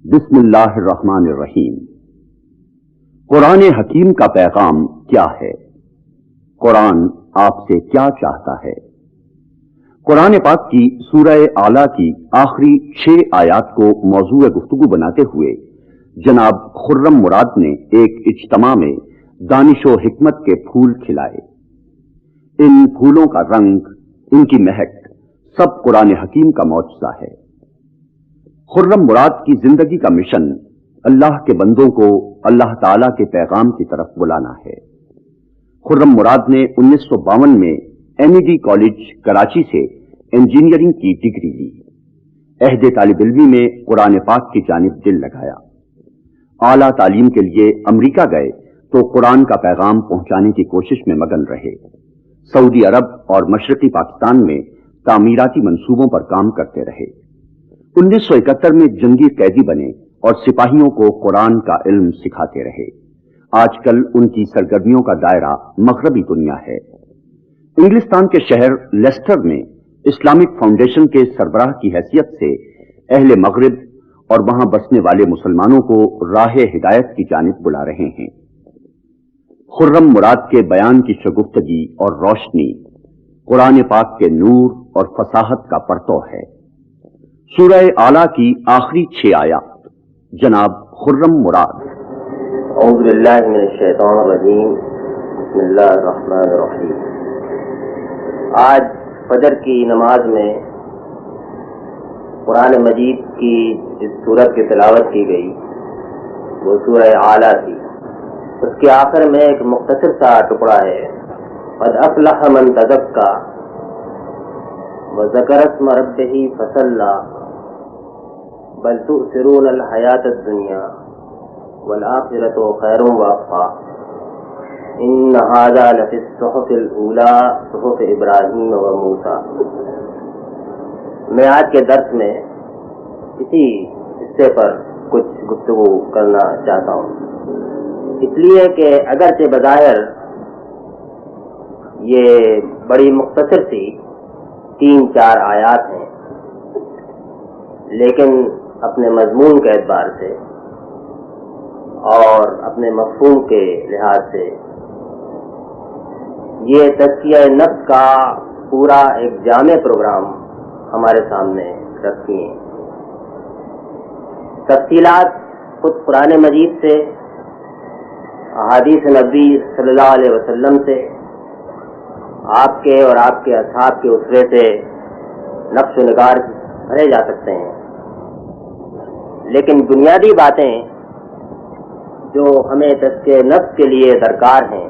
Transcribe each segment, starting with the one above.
بسم اللہ الرحمن الرحیم۔ قرآن حکیم کا پیغام کیا ہے؟ قرآن آپ سے کیا چاہتا ہے؟ قرآن پاک کی سورہ اعلیٰ کی آخری 6 آیات کو موضوع گفتگو بناتے ہوئے جناب خرم مراد نے ایک اجتماع میں دانش و حکمت کے پھول کھلائے۔ ان پھولوں کا رنگ، ان کی مہک سب قرآن حکیم کا معجزہ ہے۔ خرم مراد کی زندگی کا مشن اللہ کے بندوں کو اللہ تعالیٰ کے پیغام کی طرف بلانا ہے۔ خرم مراد نے 1952 میں MAD کالج کراچی سے انجینئرنگ کی ڈگری لی۔ عہد طالب علمی میں قرآن پاک کی جانب دل لگایا۔ اعلیٰ تعلیم کے لیے امریکہ گئے تو قرآن کا پیغام پہنچانے کی کوشش میں مگن رہے۔ سعودی عرب اور مشرقی پاکستان میں تعمیراتی منصوبوں پر کام کرتے رہے۔ 1971 میں جنگی قیدی بنے اور سپاہیوں کو قرآن کا علم سکھاتے رہے۔ آج کل ان کی سرگرمیوں کا دائرہ مغربی دنیا ہے۔ انگلستان کے شہر لیسٹر میں اسلامک فاؤنڈیشن کے سربراہ کی حیثیت سے اہل مغرب اور وہاں بسنے والے مسلمانوں کو راہ ہدایت کی جانب بلا رہے ہیں۔ خرم مراد کے بیان کی شگفتگی اور روشنی قرآن پاک کے نور اور فصاحت کا پرتو ہے۔ سورہ اعلیٰ کی آخری 6 آیات جناب خرم مراد۔ اعوذ باللہ من الشیطان الرجیم، بسم اللہ الرحمن الرحیم۔ آج فجر کی نماز میں قرآن مجید کی جس سورت کی تلاوت کی گئی وہ سورہ اعلیٰ تھی۔ اس کے آخر میں ایک مختصر سا ٹکڑا ہے، قد افلح من تزکا وذکر اسم ربہ فصلی بل تؤثرون الحیاۃ الدنیا والآخرۃ خیر وابقیٰ ان ھذا لفی الصحف الاولی صحف ابراہیم وموسیٰ۔ میں آج کے درس میں اسی حصے پر کچھ گفتگو کرنا چاہتا ہوں، اس لیے کہ اگرچہ بظاہر یہ بڑی مختصر سی 3-4 آیات ہیں، لیکن اپنے مضمون کے اعتبار سے اور اپنے مفہوم کے لحاظ سے یہ تزکیہ نفس کا پورا ایک جامع پروگرام ہمارے سامنے رکھتی ہیں۔ تفصیلات خود قرآن مجید سے، احادیث نبی صلی اللہ علیہ وسلم سے، آپ کے اور آپ کے اصحاب کے اسوے سے نقش و نگار بھرے جا سکتے ہیں، لیکن بنیادی باتیں جو ہمیں تزکیہ نفس کے لیے درکار ہیں،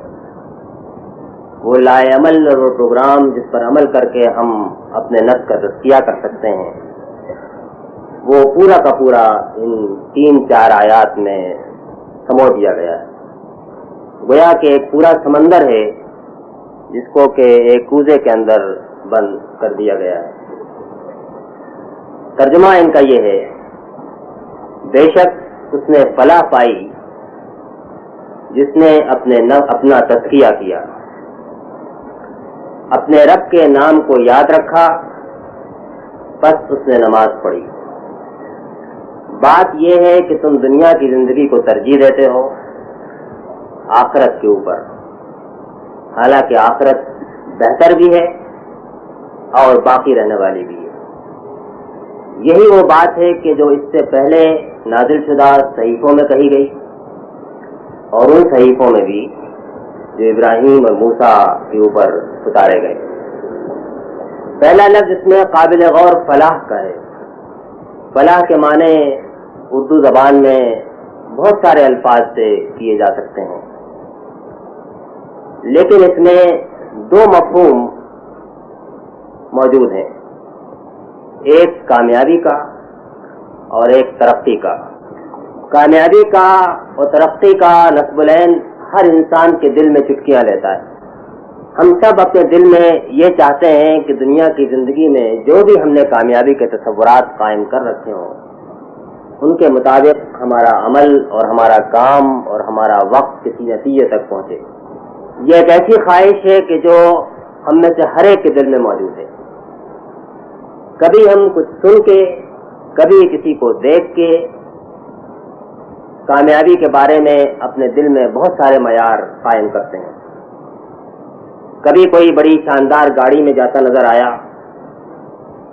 وہ لائے عمل اور وہ پروگرام جس پر عمل کر کے ہم اپنے نفس کا تزکیہ کر سکتے ہیں، وہ پورا کا پورا ان 3-4 آیات میں سمو دیا گیا ہے۔ گویا کہ ایک پورا سمندر ہے جس کو کہ ایک کوزے کے اندر بند کر دیا گیا ہے۔ ترجمہ ان کا یہ ہے، بے شک اس نے فلاح پائی جس نے اپنا تزکیہ کیا، اپنے رب کے نام کو یاد رکھا، پس اس نے نماز پڑھی۔ بات یہ ہے کہ تم دنیا کی زندگی کو ترجیح دیتے ہو آخرت کے اوپر، حالانکہ آخرت بہتر بھی ہے اور باقی رہنے والی بھی ہے۔ یہی وہ بات ہے کہ جو اس سے پہلے نازل شدہ صحیفوں میں کہی گئی، اور ان صحیفوں میں بھی جو ابراہیم اور موسیٰ کے اوپر اتارے گئے۔ پہلا لفظ اس میں قابل غور فلاح کا ہے۔ فلاح کے معنی اردو زبان میں بہت سارے الفاظ سے کیے جا سکتے ہیں، لیکن اس میں 2 مفہوم موجود ہیں، ایک کامیابی کا اور ایک ترقی کا۔ کامیابی کا اور ترقی کا نصب العین ہر انسان کے دل میں چٹکیاں لیتا ہے۔ ہم سب اپنے دل میں یہ چاہتے ہیں کہ دنیا کی زندگی میں جو بھی ہم نے کامیابی کے تصورات قائم کر رکھے ہوں، ان کے مطابق ہمارا عمل اور ہمارا کام اور ہمارا وقت کسی نتیجے تک پہنچے۔ یہ ایک ایسی خواہش ہے کہ جو ہم میں سے ہر ایک کے دل میں موجود ہے۔ کبھی ہم کچھ سن کے، کبھی کسی کو دیکھ کے، کامیابی کے بارے میں اپنے دل میں بہت سارے معیار قائم کرتے ہیں. کبھی کوئی بڑی شاندار گاڑی میں جاتا نظر آیا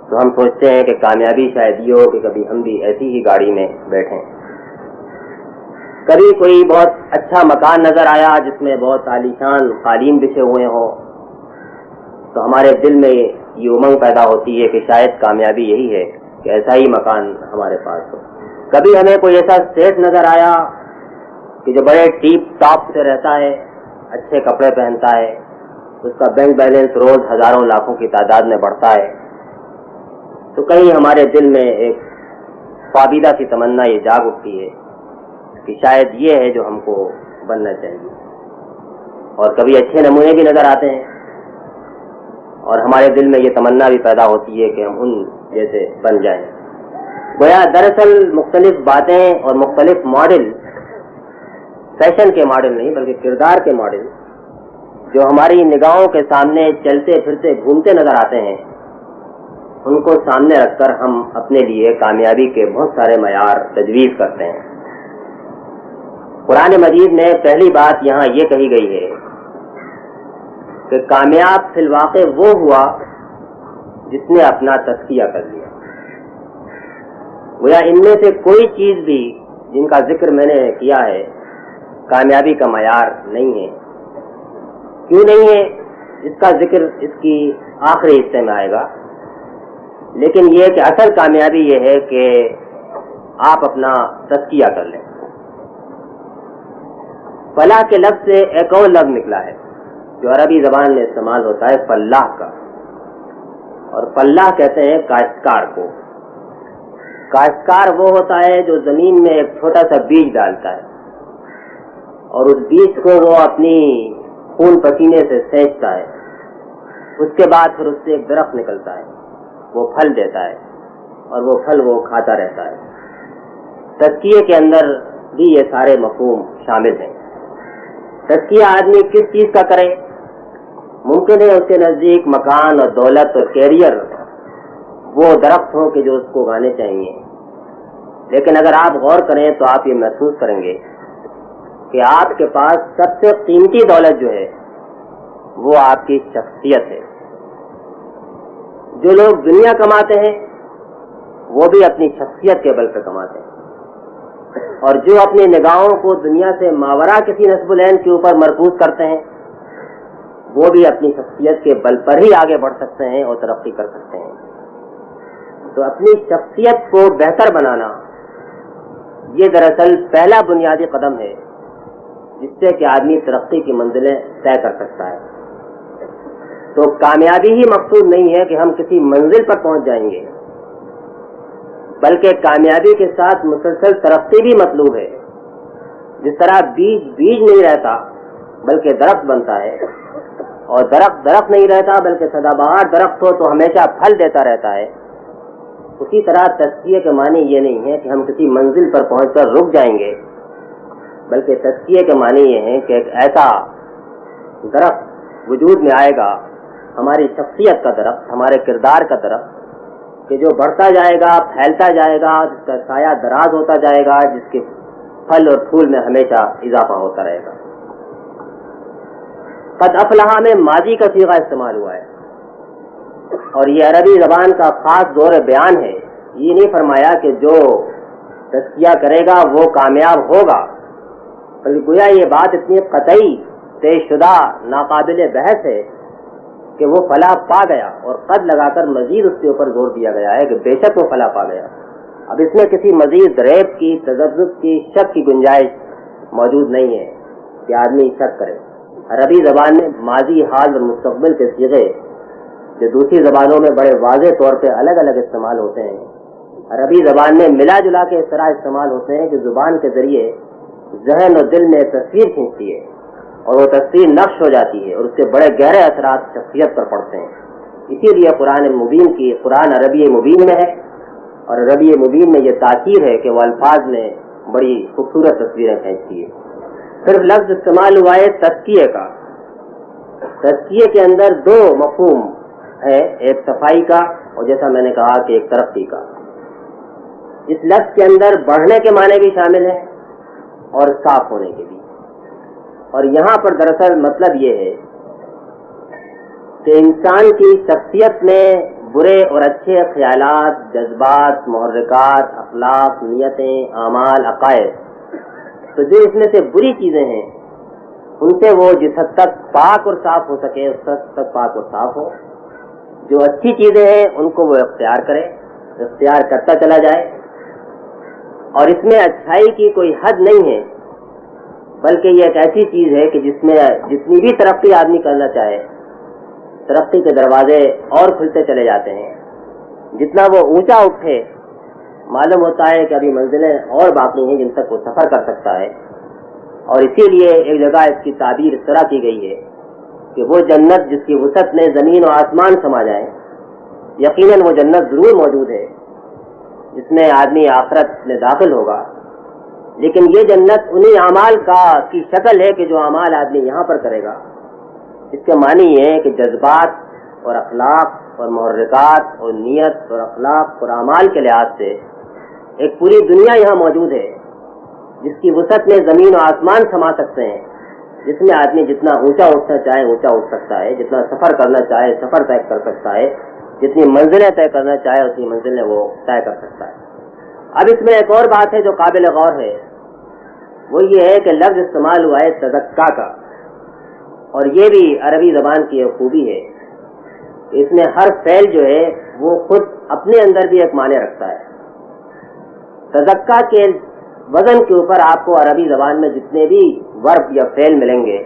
تو ہم سوچتے ہیں کہ کامیابی شاید یہ ہو کہ کبھی ہم بھی ایسی ہی گاڑی میں بیٹھیں. کبھی کوئی بہت اچھا مکان نظر آیا جس میں بہت عالیشان قالین بچھے ہوئے ہوں تو ہمارے دل میں یہ امنگ پیدا ہوتی ہے کہ شاید کامیابی یہی ہے کہ ایسا ہی مکان ہمارے پاس ہو. کبھی ہمیں کوئی ایسا سیٹ نظر آیا کہ جو بڑے ٹیپ ٹاپ سے رہتا ہے, اچھے کپڑے پہنتا ہے, اس کا بینک بیلنس روز ہزاروں لاکھوں کی تعداد میں بڑھتا ہے, تو کہیں ہمارے دل میں ایک خوابیدہ سی تمنا یہ جاگ اٹھتی ہے کہ شاید یہ ہے جو ہم کو بننا چاہیے. اور کبھی اچھے نمونے بھی نظر آتے ہیں اور ہمارے دل میں یہ تمنا بھی پیدا ہوتی ہے کہ ہم ان جیسے بن جائیں. گویا دراصل مختلف باتیں اور مختلف ماڈل, فیشن کے ماڈل نہیں بلکہ کردار کے ماڈل جو ہماری نگاہوں کے سامنے چلتے پھرتے گھومتے نظر آتے ہیں, ان کو سامنے رکھ کر ہم اپنے لیے کامیابی کے بہت سارے معیار تجویز کرتے ہیں. قرآن مجید میں پہلی بات یہاں یہ کہی گئی ہے کہ کامیاب فی الواقع وہ ہوا جس نے اپنا تزکیہ کر لیا. گویا ان میں سے کوئی چیز بھی جن کا ذکر میں نے کیا ہے کامیابی کا معیار نہیں ہے. کیوں نہیں ہے اس کا ذکر اس کی آخری حصے میں آئے گا, لیکن یہ کہ اصل کامیابی یہ ہے کہ آپ اپنا تزکیہ کر لیں. فلاح کے لفظ سے ایک اور لفظ نکلا ہے جو عربی زبان میں استعمال ہوتا ہے فلاح کا, اور فلاح کہتے ہیں کاشتکار کو. کاشتکار وہ ہوتا ہے جو زمین میں ایک چھوٹا سا بیج ڈالتا ہے اور اس بیج کو وہ اپنی خون پسینے سے سینچتا ہے. اس کے بعد پھر اس سے ایک درخت نکلتا ہے, وہ پھل دیتا ہے اور وہ پھل وہ کھاتا رہتا ہے. تزکیے کے اندر بھی یہ سارے مفہوم شامل ہیں. تزکیہ آدمی کس چیز کا کرے؟ ممکن ہے اس کے نزدیک مکان اور دولت اور کیریئر وہ درخت ہوں کہ جو اس کو اگانے چاہیے, لیکن اگر آپ غور کریں تو آپ یہ محسوس کریں گے کہ آپ کے پاس سب سے قیمتی دولت جو ہے وہ آپ کی شخصیت ہے. جو لوگ دنیا کماتے ہیں وہ بھی اپنی شخصیت کے بل پہ کماتے ہیں, اور جو اپنی نگاہوں کو دنیا سے ماورا کسی نصب العین کے اوپر مرکوز کرتے ہیں وہ بھی اپنی شخصیت کے بل پر ہی آگے بڑھ سکتے ہیں اور ترقی کر سکتے ہیں. تو اپنی شخصیت کو بہتر بنانا یہ دراصل پہلا بنیادی قدم ہے جس سے کہ آدمی ترقی کی منزلیں طے کر سکتا ہے. تو کامیابی ہی مقصود نہیں ہے کہ ہم کسی منزل پر پہنچ جائیں گے, بلکہ کامیابی کے ساتھ مسلسل ترقی بھی مطلوب ہے. جس طرح بیج نہیں رہتا بلکہ درخت بنتا ہے, اور درخت نہیں رہتا بلکہ سدا بہار درخت ہو تو ہمیشہ پھل دیتا رہتا ہے, اسی طرح تزکیے کے معنی یہ نہیں ہے کہ ہم کسی منزل پر پہنچ کر رک جائیں گے, بلکہ تزکیے کے معنی یہ ہے کہ ایک ایسا درخت وجود میں آئے گا, ہماری شخصیت کا درخت, ہمارے کردار کا درخت, کہ جو بڑھتا جائے گا, پھیلتا جائے گا, جس کا سایہ دراز ہوتا جائے گا, جس کے پھل اور پھول میں ہمیشہ اضافہ ہوتا رہے گا. قد افلح میں ماضی کا صیغہ استعمال ہوا ہے, اور یہ عربی زبان کا خاص دور بیان ہے. یہ نہیں فرمایا کہ جو تزکیہ کرے گا وہ کامیاب ہوگا, بلکہ گویا یہ بات اتنی قطعی طے شدہ ناقابل بحث ہے کہ وہ فلاح پا گیا, اور قد لگا کر مزید اس کے اوپر زور دیا گیا ہے کہ بے شک وہ فلاح پا گیا. اب اس میں کسی مزید ریب کی, تذبذب کی, شک کی گنجائش موجود نہیں ہے کہ آدمی شک کرے. عربی زبان میں ماضی, حال اور مستقبل کے صیغے جو دوسری زبانوں میں بڑے واضح طور پہ الگ الگ استعمال ہوتے ہیں, عربی زبان میں ملا جلا کے اس طرح استعمال ہوتے ہیں کہ زبان کے ذریعے ذہن اور دل میں تصویر کھینچتی ہے, اور وہ تصویر نقش ہو جاتی ہے, اور اس کے بڑے گہرے اثرات شخصیت پر پڑتے ہیں. اسی لیے قرآن عربی مبین میں ہے, اور عربی مبین میں یہ تاثیر ہے کہ وہ الفاظ میں بڑی خوبصورت تصویریں کھینچتی ہے. صرف لفظ استعمال ہوا ہے تزکیے کا. تزکیے کے اندر دو مفہوم ہے, ایک صفائی کا اور جیسا میں نے کہا کہ ایک ترقی کا. اس لفظ کے اندر بڑھنے کے معنی بھی شامل ہیں اور صاف ہونے کے بھی. اور یہاں پر دراصل مطلب یہ ہے کہ انسان کی شخصیت میں برے اور اچھے خیالات، جذبات، محرکات، اخلاق، نیتیں، اعمال، عقائد، تو جو اس میں سے بری چیزیں ہیں ان سے وہ جس حد تک پاک اور صاف ہو سکے اس حد تک پاک اور صاف ہو. جو اچھی چیزیں ہیں ان کو وہ اختیار کرے، اختیار کرتا چلا جائے. اور اس میں اچھائی کی کوئی حد نہیں ہے، بلکہ یہ ایک ایسی چیز ہے کہ جس میں جتنی بھی ترقی آدمی کرنا چاہے ترقی کے دروازے اور کھلتے چلے جاتے ہیں. جتنا وہ اونچا اٹھے معلوم ہوتا ہے کہ ابھی منزلیں اور باقی ہیں جن تک وہ سفر کر سکتا ہے. اور اسی لیے ایک جگہ اس کی تعبیر اس طرح کی گئی ہے کہ وہ جنت جس کی وسعت میں زمین و آسمان سما جائیں، یقیناً وہ جنت ضرور موجود ہے جس میں آدمی آخرت میں داخل ہوگا، لیکن یہ جنت انہی اعمال کی شکل ہے کہ جو اعمال آدمی یہاں پر کرے گا. اس کے معنی یہ ہے کہ جذبات اور اخلاق اور محرکات اور نیت اور اخلاق اور اعمال کے لحاظ سے ایک پوری دنیا یہاں موجود ہے جس کی وسعت میں زمین و آسمان سما سکتے ہیں، جس میں آدمی جتنا اونچا اٹھنا چاہے اونچا اٹھ سکتا ہے، جتنا سفر کرنا چاہے سفر طے کر سکتا ہے، جتنی منزلیں طے کرنا چاہے اتنی منزلیں وہ طے کر سکتا ہے. اب اس میں ایک اور بات ہے جو قابل غور ہے، وہ یہ ہے کہ لفظ استعمال ہوا ہے تزکا کا، اور یہ بھی عربی زبان کی ایک خوبی ہے کہ اس میں ہر فعل جو ہے وہ خود اپنے اندر بھی ایک معنی رکھتا ہے. تزکا کے وزن کے اوپر آپ کو عربی زبان میں جتنے بھی ورب یا فعل ملیں گے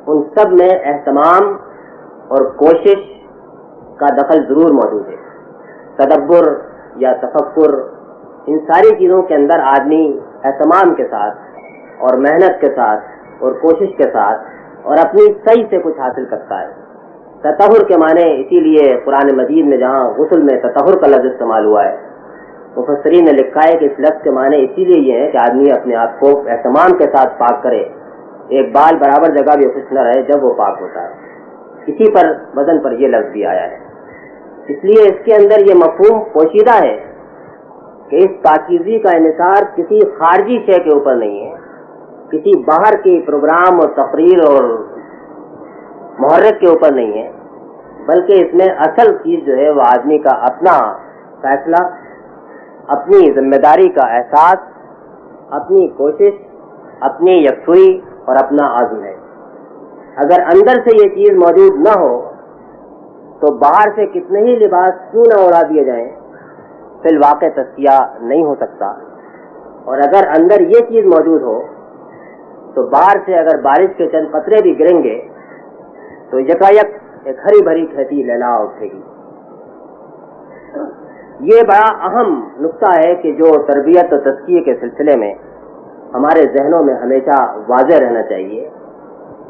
ان سب میں اہتمام اور کوشش کا دخل ضرور موجود ہے. تدبر یا تفکر، ان ساری چیزوں کے اندر آدمی اہتمام کے ساتھ اور محنت کے ساتھ اور کوشش کے ساتھ اور اپنی صحیح سے کچھ حاصل کرتا ہے. تطہر کے معنی اسی لیے قرآن مجید میں جہاں غسل میں تطہر کا لفظ استعمال ہوا ہے، مفسرین نے لکھا ہے کہ اس لفظ کے معنی اسی لیے یہ ہے کہ آدمی اپنے آپ کو اہتمام کے ساتھ پاک کرے، ایک بال برابر جگہ بھی خشک نہ رہے جب وہ پاک ہوتا ہے. اسی پر وزن پر یہ لفظ بھی آیا ہے. اس لیے اس کے اندر یہ مفہوم پوشیدہ ہے کہ اس پاکیزگی کا انحصار کسی خارجی شے کے اوپر نہیں ہے، کسی باہر کی پروگرام اور تقریر اور محرک کے اوپر نہیں ہے، بلکہ اس میں اصل چیز جو ہے وہ آدمی کا اپنا فیصلہ، اپنی ذمہ داری کا احساس، اپنی کوشش، اپنی یکسوئی اور اپنا عزم ہے. اگر اندر سے یہ چیز موجود نہ ہو تو باہر سے کتنے ہی لباس کیوں نہ اڑا دیے جائیں فی الواقع تزکیہ نہیں ہو سکتا. اور اگر اندر یہ چیز موجود ہو تو باہر سے اگر بارش کے چند قطرے بھی گریں گے تو یکایک ایک ہری بھری کھیتی لہلا اٹھے گی. یہ بڑا اہم نقطہ ہے کہ جو تربیت اور تزکیے کے سلسلے میں ہمارے ذہنوں میں ہمیشہ واضح رہنا چاہیے.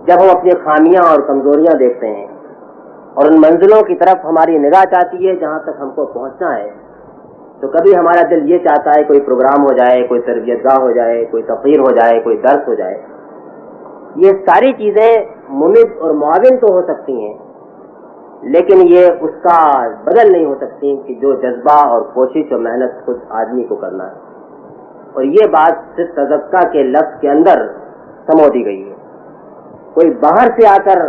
جب ہم اپنی خامیاں اور کمزوریاں دیکھتے ہیں اور ان منزلوں کی طرف ہماری نگاہ چاہتی ہے جہاں تک ہم کو پہنچنا ہے، تو کبھی ہمارا دل یہ چاہتا ہے کوئی پروگرام ہو جائے، کوئی تربیت گاہ ہو جائے، کوئی تقریر ہو جائے، کوئی درس ہو جائے. یہ ساری چیزیں ممد اور معاون تو ہو سکتی ہیں، لیکن یہ اس کا بدل نہیں ہو سکتی کہ جو جذبہ اور کوشش اور محنت خود آدمی کو کرنا ہے. اور یہ بات صرف تزکیہ کے لفظ کے اندر سمو دی گئی ہے. کوئی باہر سے آ کر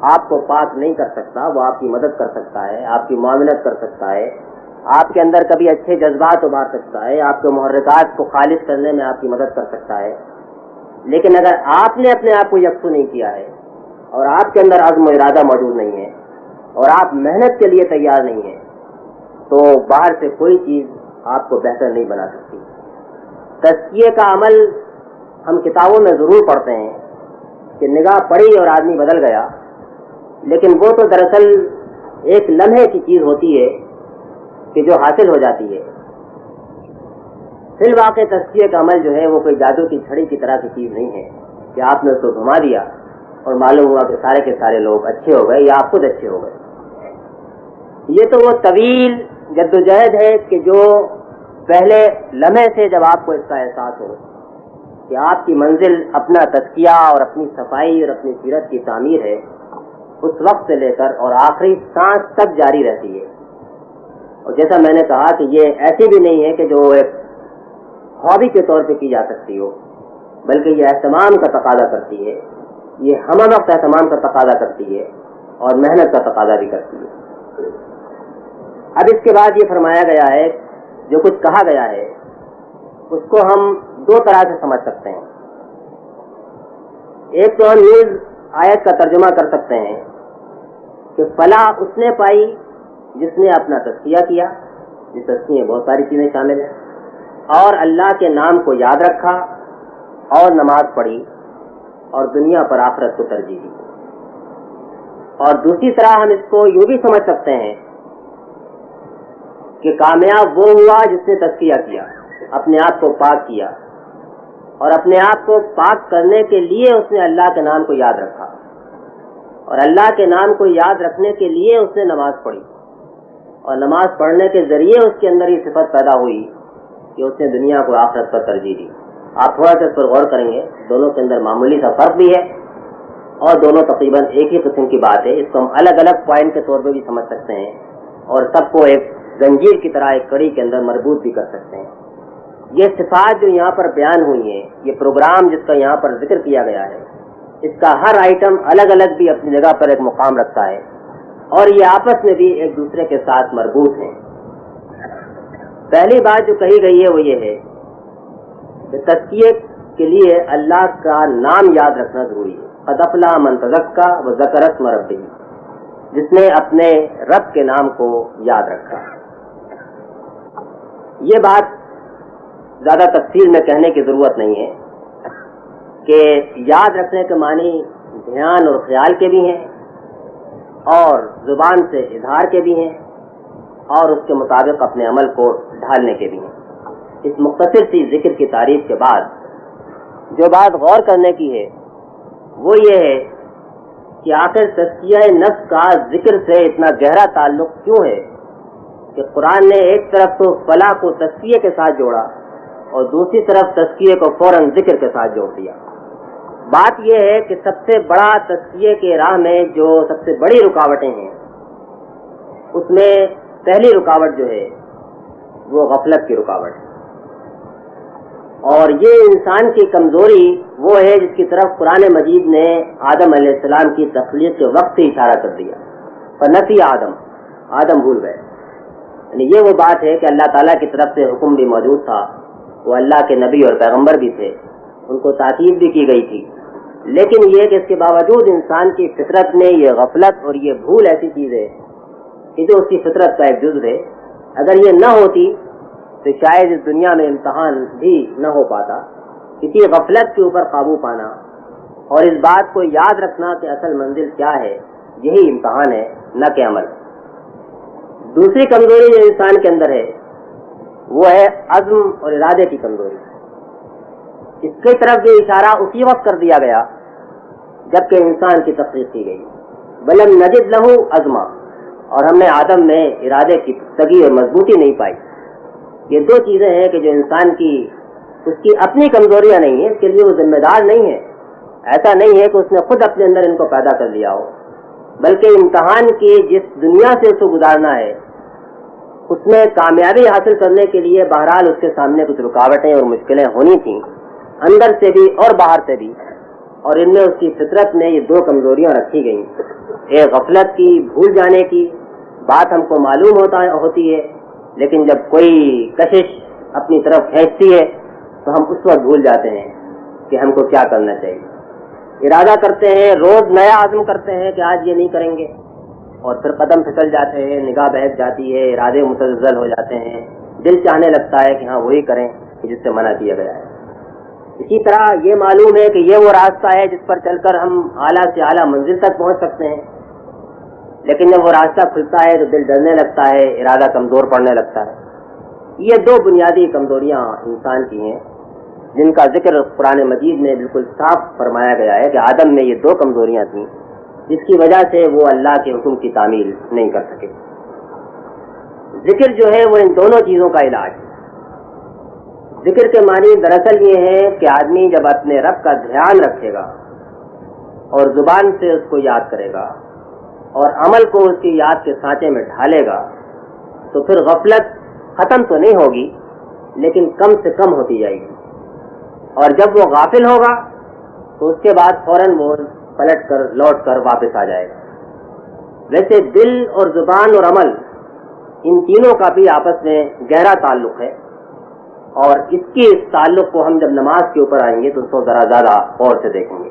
آپ کو پاک نہیں کر سکتا، وہ آپ کی مدد کر سکتا ہے، آپ کی معاونت کر سکتا ہے، آپ کے اندر کبھی اچھے جذبات ابھار سکتا ہے، آپ کے محرکات کو خالص کرنے میں آپ کی مدد کر سکتا ہے. لیکن اگر آپ نے اپنے آپ کو یکسو نہیں کیا ہے اور آپ کے اندر عزم و ارادہ موجود نہیں ہے اور آپ محنت کے لیے تیار نہیں ہیں تو باہر سے کوئی چیز آپ کو بہتر نہیں بنا سکتی. تزکیے کا عمل ہم کتابوں میں ضرور پڑھتے ہیں کہ نگاہ پڑی اور آدمی بدل گیا، لیکن وہ تو دراصل ایک لمحے کی چیز ہوتی ہے کہ جو حاصل ہو جاتی ہے. فی الواقع تزکیے کا عمل جو ہے وہ کوئی جادو کی چھڑی کی طرح کی چیز نہیں ہے کہ آپ نے اس کو گھما دیا اور معلوم ہوا کہ سارے کے سارے لوگ اچھے ہو گئے یا آپ خود اچھے ہو گئے. یہ تو وہ طویل جدوجہد ہے کہ جو پہلے لمحے سے جب آپ کو اس کا احساس ہو کہ آپ کی منزل اپنا تزکیہ اور اپنی صفائی اور اپنی سیرت کی تعمیر ہے، اس وقت سے لے کر اور آخری سانس تک جاری رہتی ہے. اور جیسا میں نے کہا کہ یہ ایسی بھی نہیں ہے کہ جو ایک ہابی کے طور پہ کی جا سکتی ہو، بلکہ یہ اہتمام کا تقاضا کرتی ہے، یہ ہم وقت اہتمام کا تقاضا کرتی ہے اور محنت کا تقاضا بھی کرتی ہے۔ اب اس کے بعد یہ فرمایا گیا ہے، جو کچھ کہا گیا ہے اس کو ہم دو طرح سے سمجھ سکتے ہیں۔ ایک تو ہم یہ آیت کا ترجمہ کر سکتے ہیں کہ فلاح اس نے پائی جس نے اپنا تزکیہ کیا، جس تزکیے میں بہت ساری چیزیں شامل ہیں، اور اللہ کے نام کو یاد رکھا اور نماز پڑھی اور دنیا پر آخرت کو ترجیح دی۔ اور دوسری طرح ہم اس کو یوں بھی سمجھ سکتے ہیں کہ کامیاب وہ ہوا جس نے تزکیہ کیا، اپنے آپ کو پاک کیا، اور اپنے آپ کو پاک کرنے کے لیے اس نے اللہ کے نام کو یاد رکھا، اور اللہ کے نام کو یاد رکھنے کے لیے اس نے نماز پڑھی، اور نماز پڑھنے کے ذریعے اس کے اندر یہ صفت پیدا ہوئی کہ اس نے دنیا کو آخرت پر ترجیح دی۔ آپ تھوڑا سا اس پر غور کریں گے، دونوں کے اندر معمولی سا فرق بھی ہے اور دونوں تقریباً ایک ہی قسم کی بات ہے۔ اس کو ہم الگ الگ پوائنٹ کے طور پہ بھی سمجھ سکتے ہیں اور سب کو ایک زنجیر کی طرح ایک کڑی کے اندر مربوط بھی کر سکتے ہیں۔ یہ صفات جو یہاں پر بیان ہوئی ہیں، یہ پروگرام جس کا یہاں پر ذکر کیا گیا ہے، اس کا ہر آئٹم الگ الگ بھی اپنی جگہ پر ایک مقام رکھتا ہے اور یہ آپس میں بھی ایک دوسرے کے ساتھ مربوط ہیں۔ پہلی بات جو کہی گئی ہے وہ یہ ہے کہ تزکیے کے لیے اللہ کا نام یاد رکھنا ضروری ہے۔ قد افلح من تزکیٰ وذکر اسم ربہ، جس نے اپنے رب کے نام کو یاد رکھا۔ یہ بات زیادہ تفصیل میں کہنے کی ضرورت نہیں ہے کہ یاد رکھنے کے معنی دھیان اور خیال کے بھی ہیں اور زبان سے اظہار کے بھی ہیں اور اس کے مطابق اپنے عمل کو ڈھالنے کے بھی ہیں۔ اس مختصر سی ذکر کی تعریف کے بعد جو بات غور کرنے کی ہے وہ یہ ہے کہ آخر تزکیہ نفس کا ذکر سے اتنا گہرا تعلق کیوں ہے کہ قرآن نے ایک طرف تو فلاح کو تزکیے کے ساتھ جوڑا اور دوسری طرف تزکیے کو فوراً ذکر کے ساتھ جوڑ دیا۔ بات یہ ہے کہ سب سے بڑا تزکیے کے راہ میں جو سب سے بڑی رکاوٹیں ہیں، اس میں پہلی رکاوٹ جو ہے وہ غفلت کی رکاوٹ ہے، اور یہ انسان کی کمزوری وہ ہے جس کی طرف قرآن مجید نے آدم علیہ السلام کی تخلیق کے وقت سے اشارہ کر دیا۔ فنسی آدم بھول گئے، یعنی یہ وہ بات ہے کہ اللہ تعالیٰ کی طرف سے حکم بھی موجود تھا، وہ اللہ کے نبی اور پیغمبر بھی تھے، ان کو تاکید بھی کی گئی تھی، لیکن یہ کہ اس کے باوجود انسان کی فطرت میں یہ غفلت اور یہ بھول ایسی چیز ہے کہ جو اس کی فطرت کا ایک جزو ہے۔ اگر یہ نہ ہوتی تو شاید اس دنیا میں امتحان بھی نہ ہو پاتا۔ کسی غفلت کے اوپر قابو پانا اور اس بات کو یاد رکھنا کہ اصل منزل کیا ہے، یہی امتحان ہے، نہ کہ عمل۔ دوسری کمزوری جو انسان کے اندر ہے وہ ہے عزم اور ارادے کی کمزوری۔ اس کی طرف بھی اشارہ اسی وقت کر دیا گیا جبکہ انسان کی تخلیق کی گئی۔ بلم نجد لہو عزما، اور ہم نے آدم میں ارادے کی پختگی اور مضبوطی نہیں پائی۔ یہ دو چیزیں ہیں کہ جو انسان کی اس کی اپنی کمزوریاں نہیں ہیں، اس کے لیے وہ ذمہ دار نہیں ہے۔ ایسا نہیں ہے کہ اس نے خود اپنے اندر ان کو پیدا کر لیا ہو، بلکہ امتحان کی جس دنیا سے اس کو گزارنا ہے اس میں کامیابی حاصل کرنے کے لیے بہرحال اس کے سامنے کچھ رکاوٹیں اور مشکلیں ہونی تھیں، اندر سے بھی اور باہر سے بھی، اور ان میں اس کی فطرت میں یہ دو کمزوریاں رکھی گئیں۔ ایک غفلت کی، بھول جانے کی بات ہم کو معلوم ہوتی ہے، لیکن جب کوئی کشش اپنی طرف کھینچتی ہے تو ہم اس وقت بھول جاتے ہیں کہ ہم کو کیا کرنا چاہیے۔ ارادہ کرتے ہیں، روز نیا عزم کرتے ہیں کہ آج یہ نہیں کریں گے، اور پھر قدم پھسل جاتے ہیں، نگاہ بہک جاتی ہے، ارادے متزلزل ہو جاتے ہیں، دل چاہنے لگتا ہے کہ ہاں وہی کریں کہ جس سے منع کیا گیا ہے۔ اسی طرح یہ معلوم ہے کہ یہ وہ راستہ ہے جس پر چل کر ہم اعلیٰ سے اعلیٰ منزل تک پہنچ سکتے ہیں، لیکن جب وہ راستہ کھلتا ہے تو دل ڈرنے لگتا ہے، ارادہ کمزور پڑنے لگتا ہے۔ یہ دو بنیادی کمزوریاں انسان کی ہیں جن کا ذکر قرآن مجید میں بالکل صاف فرمایا گیا ہے کہ آدم میں یہ دو کمزوریاں تھیں جس کی وجہ سے وہ اللہ کے حکم کی تعمیل نہیں کر سکے۔ ذکر جو ہے وہ ان دونوں چیزوں کا علاج ہے۔ ذکر کے معنی دراصل یہ ہے کہ آدمی جب اپنے رب کا دھیان رکھے گا اور زبان سے اس کو یاد کرے گا اور عمل کو اس کی یاد کے سانچے میں ڈھالے گا تو پھر غفلت ختم تو نہیں ہوگی لیکن کم سے کم ہوتی جائے گی، اور جب وہ غافل ہوگا تو اس کے بعد فوراً وہ پلٹ کر لوٹ کر واپس آ جائے گا۔ ویسے دل اور زبان اور عمل ان تینوں کا بھی آپس میں گہرا تعلق ہے، اور اس تعلق کو ہم جب نماز کے اوپر آئیں گے تو اس کو ذرا زیادہ غور سے دیکھیں گے۔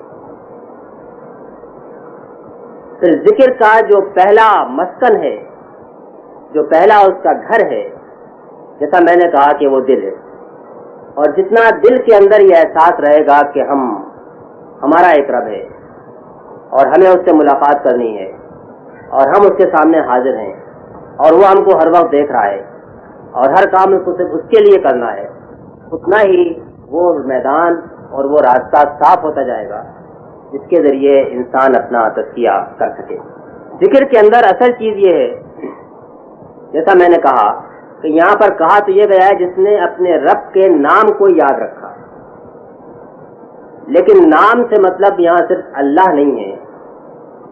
پھر ذکر کا جو پہلا مسکن ہے، جو پہلا اس کا گھر ہے، جیسا میں نے کہا کہ وہ دل ہے، اور جتنا دل کے اندر یہ احساس رہے گا کہ ہمارا ایک رب ہے اور ہمیں اس سے ملاقات کرنی ہے اور ہم اس کے سامنے حاضر ہیں اور وہ ہم کو ہر وقت دیکھ رہا ہے اور ہر کام اس کو صرف اس کے لیے کرنا ہے، اتنا ہی وہ میدان اور وہ راستہ صاف ہوتا جائے گا جس کے ذریعے انسان اپنا تزکیہ کر سکے۔ ذکر کے اندر اصل چیز یہ ہے، جیسا میں نے کہا کہ یہاں پر کہا تو یہ گیا ہے جس نے اپنے رب کے نام کو یاد رکھا، لیکن نام سے مطلب یہاں صرف اللہ نہیں ہے،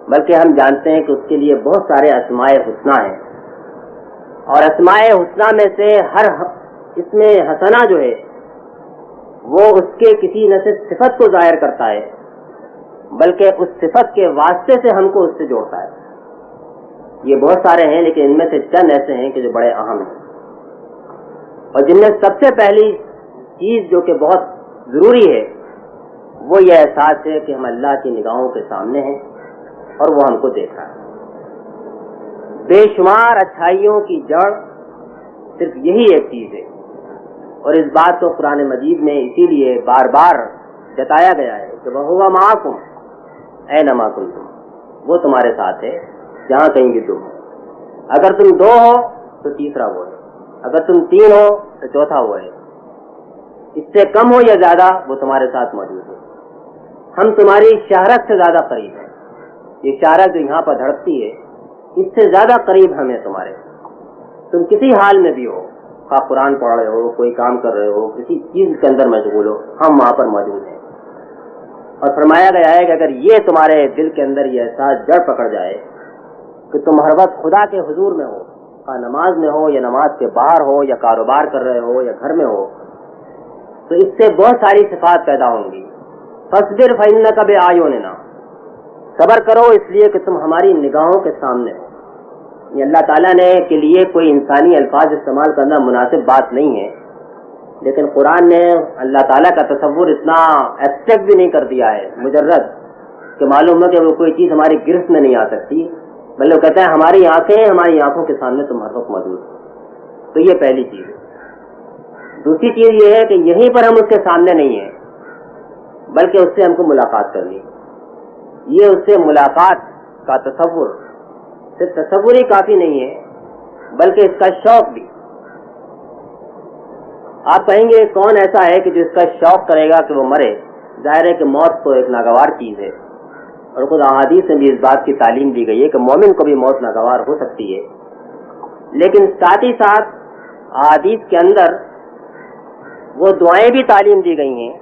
بلکہ ہم جانتے ہیں کہ اس کے لیے بہت سارے اسماء حسنی ہیں، اور اسماء حسنی میں سے ہر اس میں حسنہ جو ہے وہ اس کے کسی نہ صرف صفت کو ظاہر کرتا ہے بلکہ اس صفت کے واسطے سے ہم کو اس سے جوڑتا ہے۔ یہ بہت سارے ہیں لیکن ان میں سے چند ایسے ہیں کہ جو بڑے اہم ہیں، اور جن میں سب سے پہلی چیز جو کہ بہت ضروری ہے وہ یہ احساس ہے کہ ہم اللہ کی نگاہوں کے سامنے ہیں اور وہ ہم کو دیکھ رہا ہے۔ بے شمار اچھائیوں کی جڑ صرف یہی ایک چیز ہے، اور اس بات کو قرآن مجید میں اسی لیے بار بار جتایا گیا ہے کہ وَهُوَ مَعَكُمْ أَيْنَمَا كُنتُمْ، وہ تمہارے ساتھ ہے جہاں کہیں بھی تم ہو۔ اگر تم دو ہو تو تیسرا وہ ہے، اگر تم تین ہو تو چوتھا وہ ہے، اس سے کم ہو یا زیادہ وہ تمہارے ساتھ موجود ہے۔ ہم تمہاری شہرت سے زیادہ قریب ہیں، یہ شہرت جو یہاں پر دھڑکتی ہے اس سے زیادہ قریب ہمیں تمہارے، تم کسی حال میں بھی ہو، آپ قرآن پڑھ رہے ہو، کوئی کام کر رہے ہو، کسی چیز کے اندر مشغول ہو، ہم وہاں پر موجود ہیں۔ اور فرمایا گیا ہے کہ اگر یہ تمہارے دل کے اندر یہ احساس جڑ پکڑ جائے کہ تم ہر وقت خدا کے حضور میں ہو، خواہ نماز میں ہو یا نماز کے باہر ہو یا کاروبار کر رہے ہو یا گھر میں ہو، تو اس سے بہت ساری صفات پیدا ہوں گی۔ فاصبر فإنک بأعیننا، صبر کرو اس لیے کہ تم ہماری نگاہوں کے سامنے ہو۔ یہ اللہ تعالیٰ نے کے لیے کوئی انسانی الفاظ استعمال کرنا مناسب بات نہیں ہے، لیکن قرآن نے اللہ تعالیٰ کا تصور اتنا ایبسٹریکٹ بھی نہیں کر دیا ہے مجرد کہ معلوم ہے کہ وہ کوئی چیز ہماری گرفت میں نہیں آ سکتی، بلکہ وہ کہتا ہے ہماری آنکھیں، ہماری آنکھوں کے سامنے تم ہر وقت موجود ہو۔ تو یہ پہلی چیز ہے۔ دوسری چیز یہ ہے کہ یہیں پر ہم اس کے سامنے نہیں ہیں بلکہ اس سے ہم کو ملاقات کرنی ہے۔ یہ اس سے ملاقات کا تصور صرف تصور ہی کافی نہیں ہے بلکہ اس کا شوق بھی۔ آپ کہیں گے کون ایسا ہے کہ جو اس کا شوق کرے گا کہ وہ مرے؟ ظاہر ہے کہ موت تو ایک ناگوار چیز ہے، اور خود احادیث میں بھی اس بات کی تعلیم دی گئی ہے کہ مومن کو بھی موت ناگوار ہو سکتی ہے، لیکن ساتھ ہی ساتھ احادیث کے اندر وہ دعائیں بھی تعلیم دی گئی ہیں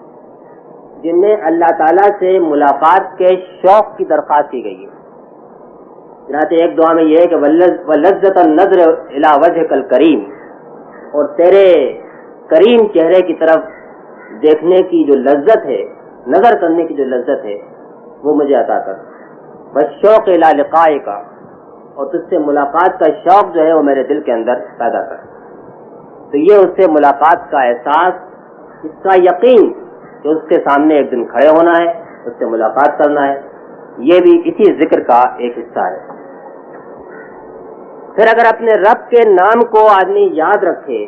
جن میں اللہ تعالیٰ سے ملاقات کے شوق کی درخواست کی گئی ہے۔ چنانچہ ایک دعا میں یہ ہے کہ وَلَذَّةَ النَّظْرِ إِلَىٰ وَجْهِكَ الْكَرِيمِ، اور تیرے کریم چہرے کی طرف دیکھنے کی جو لذت ہے، نظر کرنے کی جو لذت ہے وہ مجھے عطا کر۔ وَالشَّوْقِ إِلَىٰ لِقَائِكَ، اور تجھ سے ملاقات کا شوق جو ہے وہ میرے دل کے اندر پیدا کر۔ تو یہ اس سے ملاقات کا احساس، اس کا یقین کہ اس کے سامنے ایک دن کھڑے ہونا ہے، اس سے ملاقات کرنا ہے، یہ بھی اسی ذکر کا ایک حصہ ہے۔ پھر اگر اپنے رب کے نام کو آدمی یاد رکھے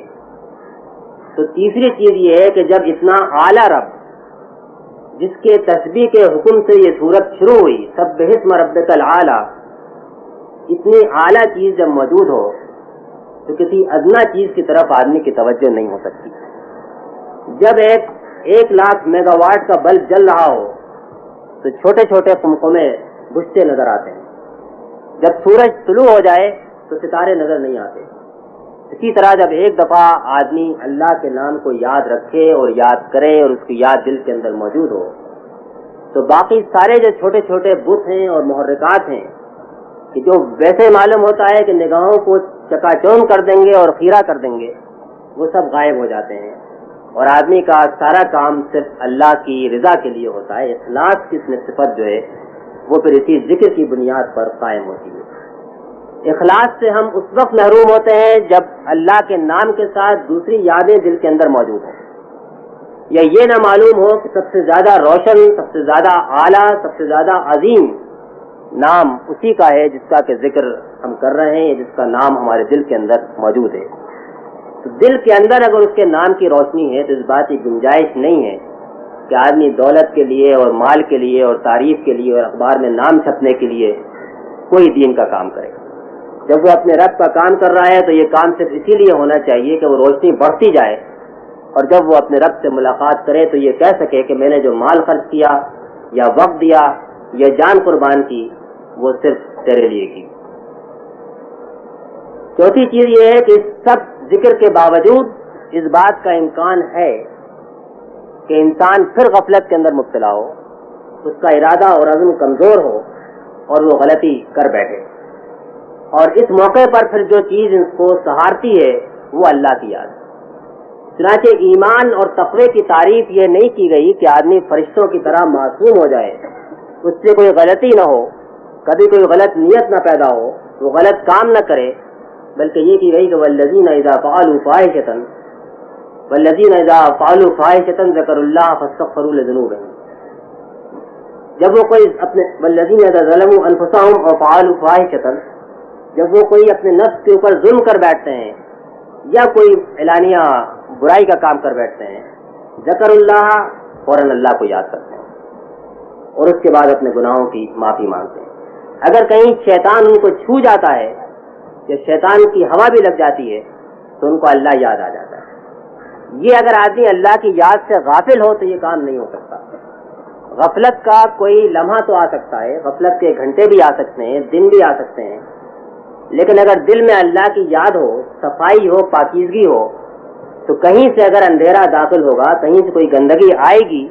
تو تیسری چیز یہ ہے کہ جب اتنا اعلیٰ رب جس کے تسبیح کے حکم سے یہ صورت شروع ہوئی، سبح اسم ربک الاعلیٰ، اتنی اعلیٰ چیز جب موجود ہو تو کسی ادنا چیز کی طرف آدمی کی توجہ نہیں ہو سکتی۔ جب 1,00,000 میگا واٹ کا بلب جل رہا ہو تو چھوٹے چھوٹے قمقمے بجھتے نظر آتے ہیں، جب سورج طلوع ہو جائے تو ستارے نظر نہیں آتے۔ اسی طرح جب ایک دفعہ آدمی اللہ کے نام کو یاد رکھے اور یاد کرے اور اس کی یاد دل کے اندر موجود ہو تو باقی سارے جو چھوٹے چھوٹے بت ہیں اور محرکات ہیں کہ جو ویسے معلوم ہوتا ہے کہ نگاہوں کو چکا چوند کر دیں گے اور خیرہ کر دیں گے، وہ سب غائب ہو جاتے ہیں اور آدمی کا سارا کام صرف اللہ کی رضا کے لیے ہوتا ہے. اخلاص کی صفت جو ہے وہ پھر اسی ذکر کی بنیاد پر قائم ہوتی ہے. اخلاص سے ہم اس وقت محروم ہوتے ہیں جب اللہ کے نام کے ساتھ دوسری یادیں دل کے اندر موجود ہوں, یا یہ نہ معلوم ہو کہ سب سے زیادہ روشن, سب سے زیادہ اعلیٰ, سب سے زیادہ عظیم نام اسی کا ہے جس کا کہ ذکر ہم کر رہے ہیں, جس کا نام ہمارے دل کے اندر موجود ہے. تو دل کے اندر اگر اس کے نام کی روشنی ہے تو اس بات کی گنجائش نہیں ہے کہ آدمی دولت کے لیے اور مال کے لیے اور تعریف کے لیے اور اخبار میں نام چھپنے کے لیے کوئی دین کا کام کرے. جب وہ اپنے رب کا کام کر رہا ہے تو یہ کام صرف اسی لیے ہونا چاہیے کہ وہ روشنی بڑھتی جائے, اور جب وہ اپنے رب سے ملاقات کرے تو یہ کہہ سکے کہ میں نے جو مال خرچ کیا یا وقت دیا یا جان قربان کی وہ صرف تیرے لیے کی. چوتھی چیز یہ ہے کہ سب ذکر کے باوجود اس بات کا امکان ہے کہ انسان پھر غفلت کے اندر مبتلا ہو, اس کا ارادہ اور عزم کمزور ہو اور وہ غلطی کر بیٹھے, اور اس موقع پر پھر جو چیز اس کو سہارتی ہے وہ اللہ کی یاد. چنانچہ ایمان اور تقوی کی تعریف یہ نہیں کی گئی کہ آدمی فرشتوں کی طرح معصوم ہو جائے, اس سے کوئی غلطی نہ ہو, کبھی کوئی غلط نیت نہ پیدا ہو, وہ غلط کام نہ کرے, بلکہ یہ کی گئی کہ والذین اذا فعلوا فاحشۃ ذکروا اللہ فاستغفروا لذنوبہم. جب وہ کوئی اپنے والذین اذا ظلموا انفسہم اور فعلوا فاحشۃ, جب وہ کوئی اپنے نفس کے اوپر ظلم کر بیٹھتے ہیں یا کوئی اعلانیہ برائی کا کام کر بیٹھتے ہیں, ذکر اللہ, فوراً اللہ کو یاد کرتے ہیں اور اس کے بعد اپنے گناہوں کی معافی مانگتے ہیں. اگر کہیں شیطان ان کو چھو جاتا ہے یا شیطان کی ہوا بھی لگ جاتی ہے تو ان کو اللہ یاد آ جاتا ہے. یہ اگر آدمی اللہ کی یاد سے غافل ہو تو یہ کام نہیں ہو سکتا. غفلت کا کوئی لمحہ تو آ سکتا ہے, غفلت کے گھنٹے بھی آ سکتے ہیں, دن بھی آ سکتے ہیں, لیکن اگر دل میں اللہ کی یاد ہو, صفائی ہو, پاکیزگی ہو, تو کہیں سے اگر اندھیرا داخل ہوگا, کہیں سے کوئی گندگی آئے گی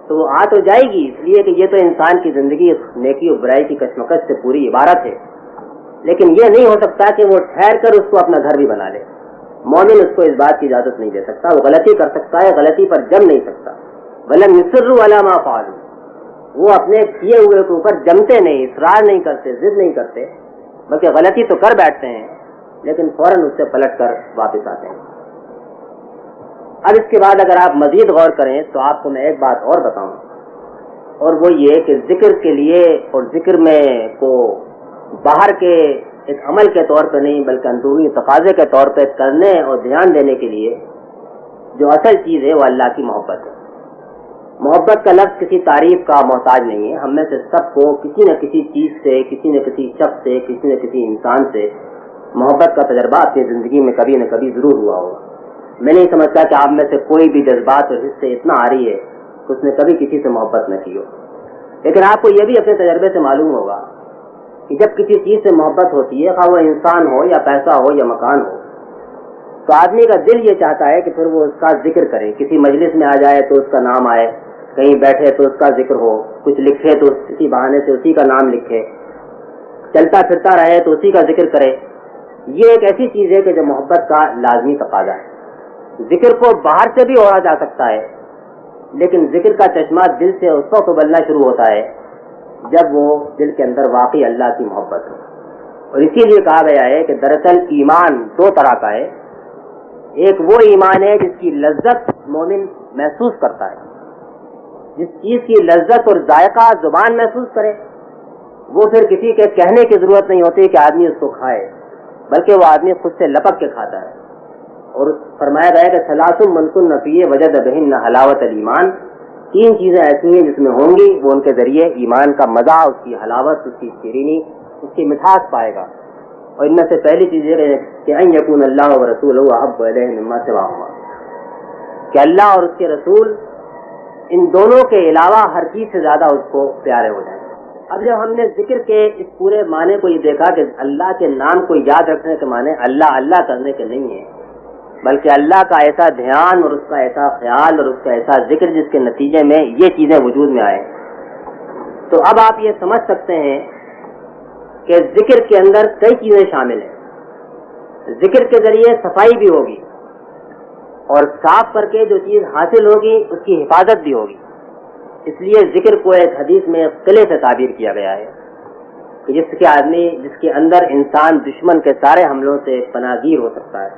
تو وہ آ تو جائے گی, اس لیے کہ یہ تو انسان کی زندگی نیکی اور برائی کی کشمکش سے پوری عبارت ہے. لیکن یہ نہیں ہو سکتا کہ وہ ٹھہر کر اس کو اپنا گھر بھی بنا لے. مومن اس کو اس بات کی اجازت نہیں دے سکتا, وہ غلطی کر سکتا ہے, غلطی پر جم نہیں سکتا. ولم یصروا علی ما فعلوا, وہ اپنے کیے ہوئے کے اوپر جمتے نہیں, اصرار نہیں کرتے, ضد نہیں کرتے, بلکہ غلطی تو کر بیٹھتے ہیں لیکن فوراً اس سے پلٹ کر واپس آتے ہیں. اب اس کے بعد اگر آپ مزید غور کریں تو آپ کو میں ایک بات اور بتاؤں, اور وہ یہ کہ ذکر کے لیے اور ذکر میں کو باہر کے ایک عمل کے طور پہ نہیں بلکہ اندرونی تقاضے کے طور پہ کرنے اور دھیان دینے کے لیے جو اصل چیز ہے وہ اللہ کی محبت ہے. محبت کا لفظ کسی تعریف کا محتاج نہیں ہے. ہم میں سے سب کو کسی نہ کسی چیز سے, کسی نہ کسی شخص سے, کسی نہ کسی انسان سے محبت کا تجربہ اپنی زندگی میں کبھی نہ کبھی ضرور ہوا ہوگا. میں نہیں سمجھتا کہ آپ میں سے کوئی بھی جذبات اور حصے اتنا آ رہی ہے کہ اس نے کبھی کسی سے محبت نہ کی ہو. لیکن آپ کو یہ بھی اپنے تجربے سے معلوم ہوگا کہ جب کسی چیز سے محبت ہوتی ہے, خواہ وہ انسان ہو یا پیسہ ہو یا مکان ہو, تو آدمی کا دل یہ چاہتا ہے کہ پھر وہ اس کا ذکر کرے. کسی مجلس میں آ جائے تو اس کا نام آئے, کہیں بیٹھے تو اس کا ذکر ہو, کچھ لکھے تو کسی بہانے سے اسی کا نام لکھے, چلتا پھرتا رہے تو اسی کا ذکر کرے. یہ ایک ایسی چیز ہے کہ جو محبت کا لازمی تقاضا ہے. ذکر کو باہر سے بھی اوڑھا جا سکتا ہے, لیکن ذکر کا چشمہ دل سے اس وقت ابلنا شروع ہوتا ہے جب وہ دل کے اندر واقعی اللہ کی محبت ہو. اور اسی لیے کہا گیا ہے کہ دراصل ایمان دو طرح کا ہے. ایک وہ ایمان ہے جس کی لذت مومن محسوس کرتا ہے, جس چیز کی لذت اور ذائقہ زبان محسوس کرے, وہ پھر کسی کے کہنے کی ضرورت نہیں ہوتی کہ آدمی اس کو کھائے, بلکہ وہ آدمی خود سے لپک کے کھاتا ہے. اور فرمایا گیا کہ ثلاث من کن فیہ وجد بہن حلاوت الایمان, تین چیزیں ایسی ہیں جس میں ہوں گی وہ ان کے ذریعے ایمان کا مزہ, اس کی حلاوت, اس کی شیرینی, اس کی مٹھاس پائے گا. اور ان میں سے پہلی چیز یہ ہے کہ ان یکون اللہ ورسولہ احب الیہ مما سواہما, کہ اللہ اور اس کے رسول ان دونوں کے علاوہ ہر چیز سے زیادہ اس کو پیارے ہو جائیں. اب جب ہم نے ذکر کے اس پورے معنی کو یہ دیکھا کہ اللہ کے نام کو یاد رکھنے کے معنی اللہ اللہ کرنے کے نہیں ہے, بلکہ اللہ کا ایسا دھیان اور اس کا ایسا خیال اور اس کا ایسا ذکر جس کے نتیجے میں یہ چیزیں وجود میں آئے, تو اب آپ یہ سمجھ سکتے ہیں کہ ذکر کے اندر کئی چیزیں شامل ہیں. ذکر کے ذریعے صفائی بھی ہوگی, اور صاف کر کے جو چیز حاصل ہوگی اس کی حفاظت بھی ہوگی. اس لیے ذکر کو ایک حدیث میں قلعے سے تعبیر کیا گیا ہے کہ جس کے اندر انسان دشمن کے سارے حملوں سے پناہ گیر ہو سکتا ہے.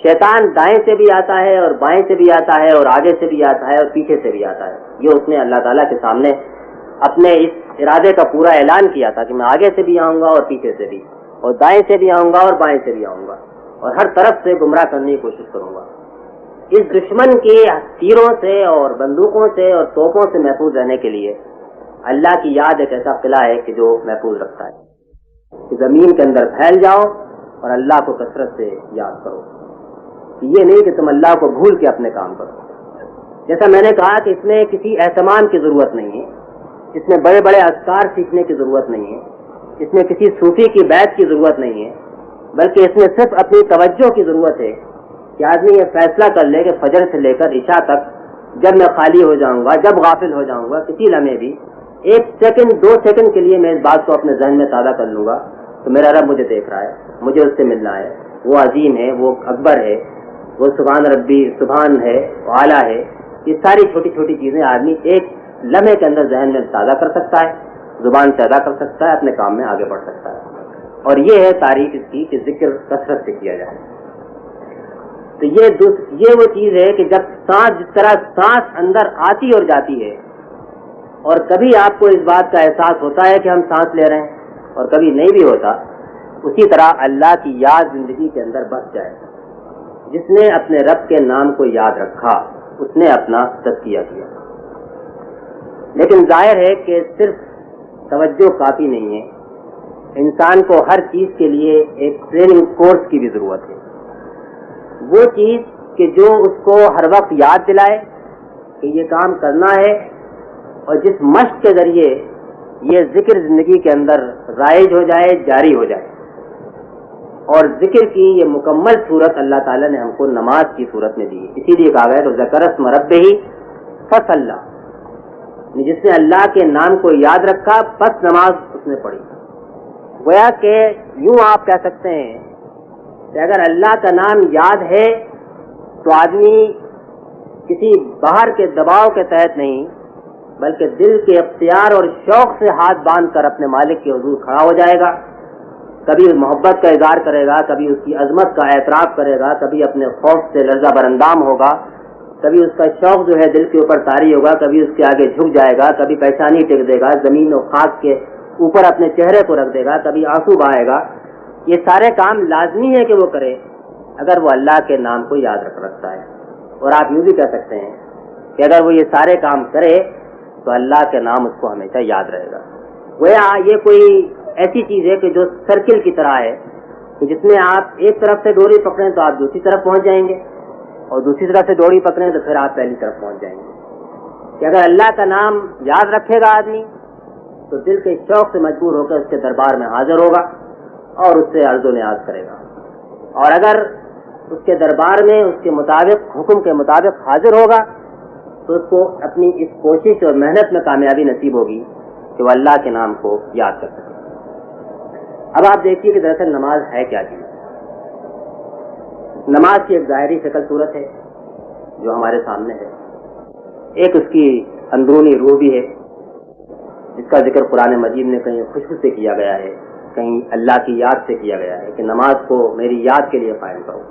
شیطان دائیں سے بھی آتا ہے اور بائیں سے بھی آتا ہے اور آگے سے بھی آتا ہے اور پیچھے سے بھی آتا ہے. یہ اس نے اللہ تعالیٰ کے سامنے اپنے اس ارادے کا پورا اعلان کیا تھا کہ میں آگے سے بھی آؤں گا اور پیچھے سے بھی، اور دائیں سے بھی آؤں گا اور بائیں سے بھی آؤں گا، اور ہر طرف سے گمراہ کرنے کی کوشش کروں گا. اس دشمن کے تیروں سے اور بندوقوں سے اور توپوں سے محفوظ رہنے کے لیے اللہ کی یاد ایک ایسا قلعہ ہے کہ جو محفوظ رکھتا ہے کہ زمین کے اندر پھیل جاؤ اور اللہ کو کثرت سے یاد کرو. یہ نہیں کہ تم اللہ کو بھول کے اپنے کام کرو. جیسا میں نے کہا کہ اس میں کسی اہتمام کی ضرورت نہیں ہے، اس میں بڑے بڑے اذکار سیکھنے کی ضرورت نہیں ہے، اس میں کسی صوفی کی بیعت کی ضرورت نہیں ہے، بلکہ اس میں صرف اپنی توجہ کی ضرورت ہے کہ آدمی یہ فیصلہ کر لے کہ فجر سے لے کر عشاء تک جب میں خالی ہو جاؤں گا، جب غافل ہو جاؤں گا، کسی لمحے بھی 1 سیکنڈ 2 سیکنڈ کے لیے میں اس بات کو اپنے ذہن میں تازہ کر لوں گا تو میرا رب مجھے دیکھ رہا ہے، مجھے اس سے ملنا ہے، وہ عظیم ہے، وہ اکبر ہے، وہ سبحان ربی سبحان ہے، وہ اعلیٰ ہے. یہ ساری چھوٹی چھوٹی چیزیں آدمی ایک لمحے کے اندر ذہن میں تازہ کر سکتا ہے، زبان سے ادا کر سکتا ہے، اپنے کام میں آگے بڑھ سکتا ہے. اور یہ ہے تعریف اس کی کہ ذکر کثرت سے کیا جائے. تو یہ وہ چیز ہے کہ جب سانس، جس طرح سانس اندر آتی اور جاتی ہے اور کبھی آپ کو اس بات کا احساس ہوتا ہے کہ ہم سانس لے رہے ہیں اور کبھی نہیں بھی ہوتا، اسی طرح اللہ کی یاد زندگی کے اندر بس جائے. جس نے اپنے رب کے نام کو یاد رکھا اس نے اپنا تزکیہ کیا. لیکن ظاہر ہے کہ صرف توجہ کافی نہیں ہے، انسان کو ہر چیز کے لیے ایک ٹریننگ کورس کی بھی ضرورت ہے. وہ چیز کہ جو اس کو ہر وقت یاد دلائے کہ یہ کام کرنا ہے، اور جس مشق کے ذریعے یہ ذکر زندگی کے اندر رائج ہو جائے، جاری ہو جائے. اور ذکر کی یہ مکمل صورت اللہ تعالیٰ نے ہم کو نماز کی صورت میں دی ہے. اسی لیے کہا گیا کہ ذکر اسم ربہ فصلی، جس نے اللہ کے نام کو یاد رکھا پس نماز اس نے پڑھی. گویا کہ یوں آپ کہہ سکتے ہیں کہ اگر اللہ کا نام یاد ہے تو آدمی کسی باہر کے دباؤ کے تحت نہیں بلکہ دل کے اختیار اور شوق سے ہاتھ باندھ کر اپنے مالک کے حضور کھڑا ہو جائے گا. کبھی محبت کا اظہار کرے گا، کبھی اس کی عظمت کا اعتراف کرے گا، کبھی اپنے خوف سے لرزہ برندام ہوگا، کبھی اس کا شوق جو ہے دل کے اوپر طاری ہوگا، کبھی اس کے آگے جھک جائے گا، کبھی پیشانی ٹیک دے گا، زمین و خاک کے اوپر اپنے چہرے کو رکھ دے گا، کبھی آنسو بہائے گا. یہ سارے کام لازمی ہے کہ وہ کرے اگر وہ اللہ کے نام کو یاد رکھتا ہے. اور آپ یوں بھی کہہ سکتے ہیں کہ اگر وہ یہ سارے کام کرے تو اللہ کے نام اس کو ہمیشہ یاد رہے گا. گویا یہ کوئی ایسی چیز ہے کہ جو سرکل کی طرح ہے کہ جس میں آپ ایک طرف سے ڈوری پکڑیں تو آپ دوسری طرف پہنچ جائیں گے، اور دوسری طرف سے ڈوری پکڑیں تو پھر آپ پہلی طرف پہنچ جائیں گے. کہ اگر اللہ کا نام یاد رکھے گا آدمی تو دل کے شوق سے مجبور ہو کر اس کے دربار میں حاضر ہوگا اور اس سے عرض و نیاز کرے گا. اور اگر اس کے دربار میں اس کے مطابق، حکم کے مطابق حاضر ہوگا تو اس کو اپنی اس کوشش اور محنت میں کامیابی نصیب ہوگی کہ وہ اللہ کے نام کو یاد کر سکے. اب آپ دیکھیے کہ دراصل نماز ہے کیا چیز. نماز کی ایک ظاہری شکل صورت ہے جو ہمارے سامنے ہے، ایک اس کی اندرونی روح بھی ہے جس کا ذکر قرآن مجید میں کہیں خوشبو سے کیا گیا ہے، کہیں اللہ کی یاد سے کیا گیا ہے کہ نماز کو میری یاد کے لیے قائم کرو.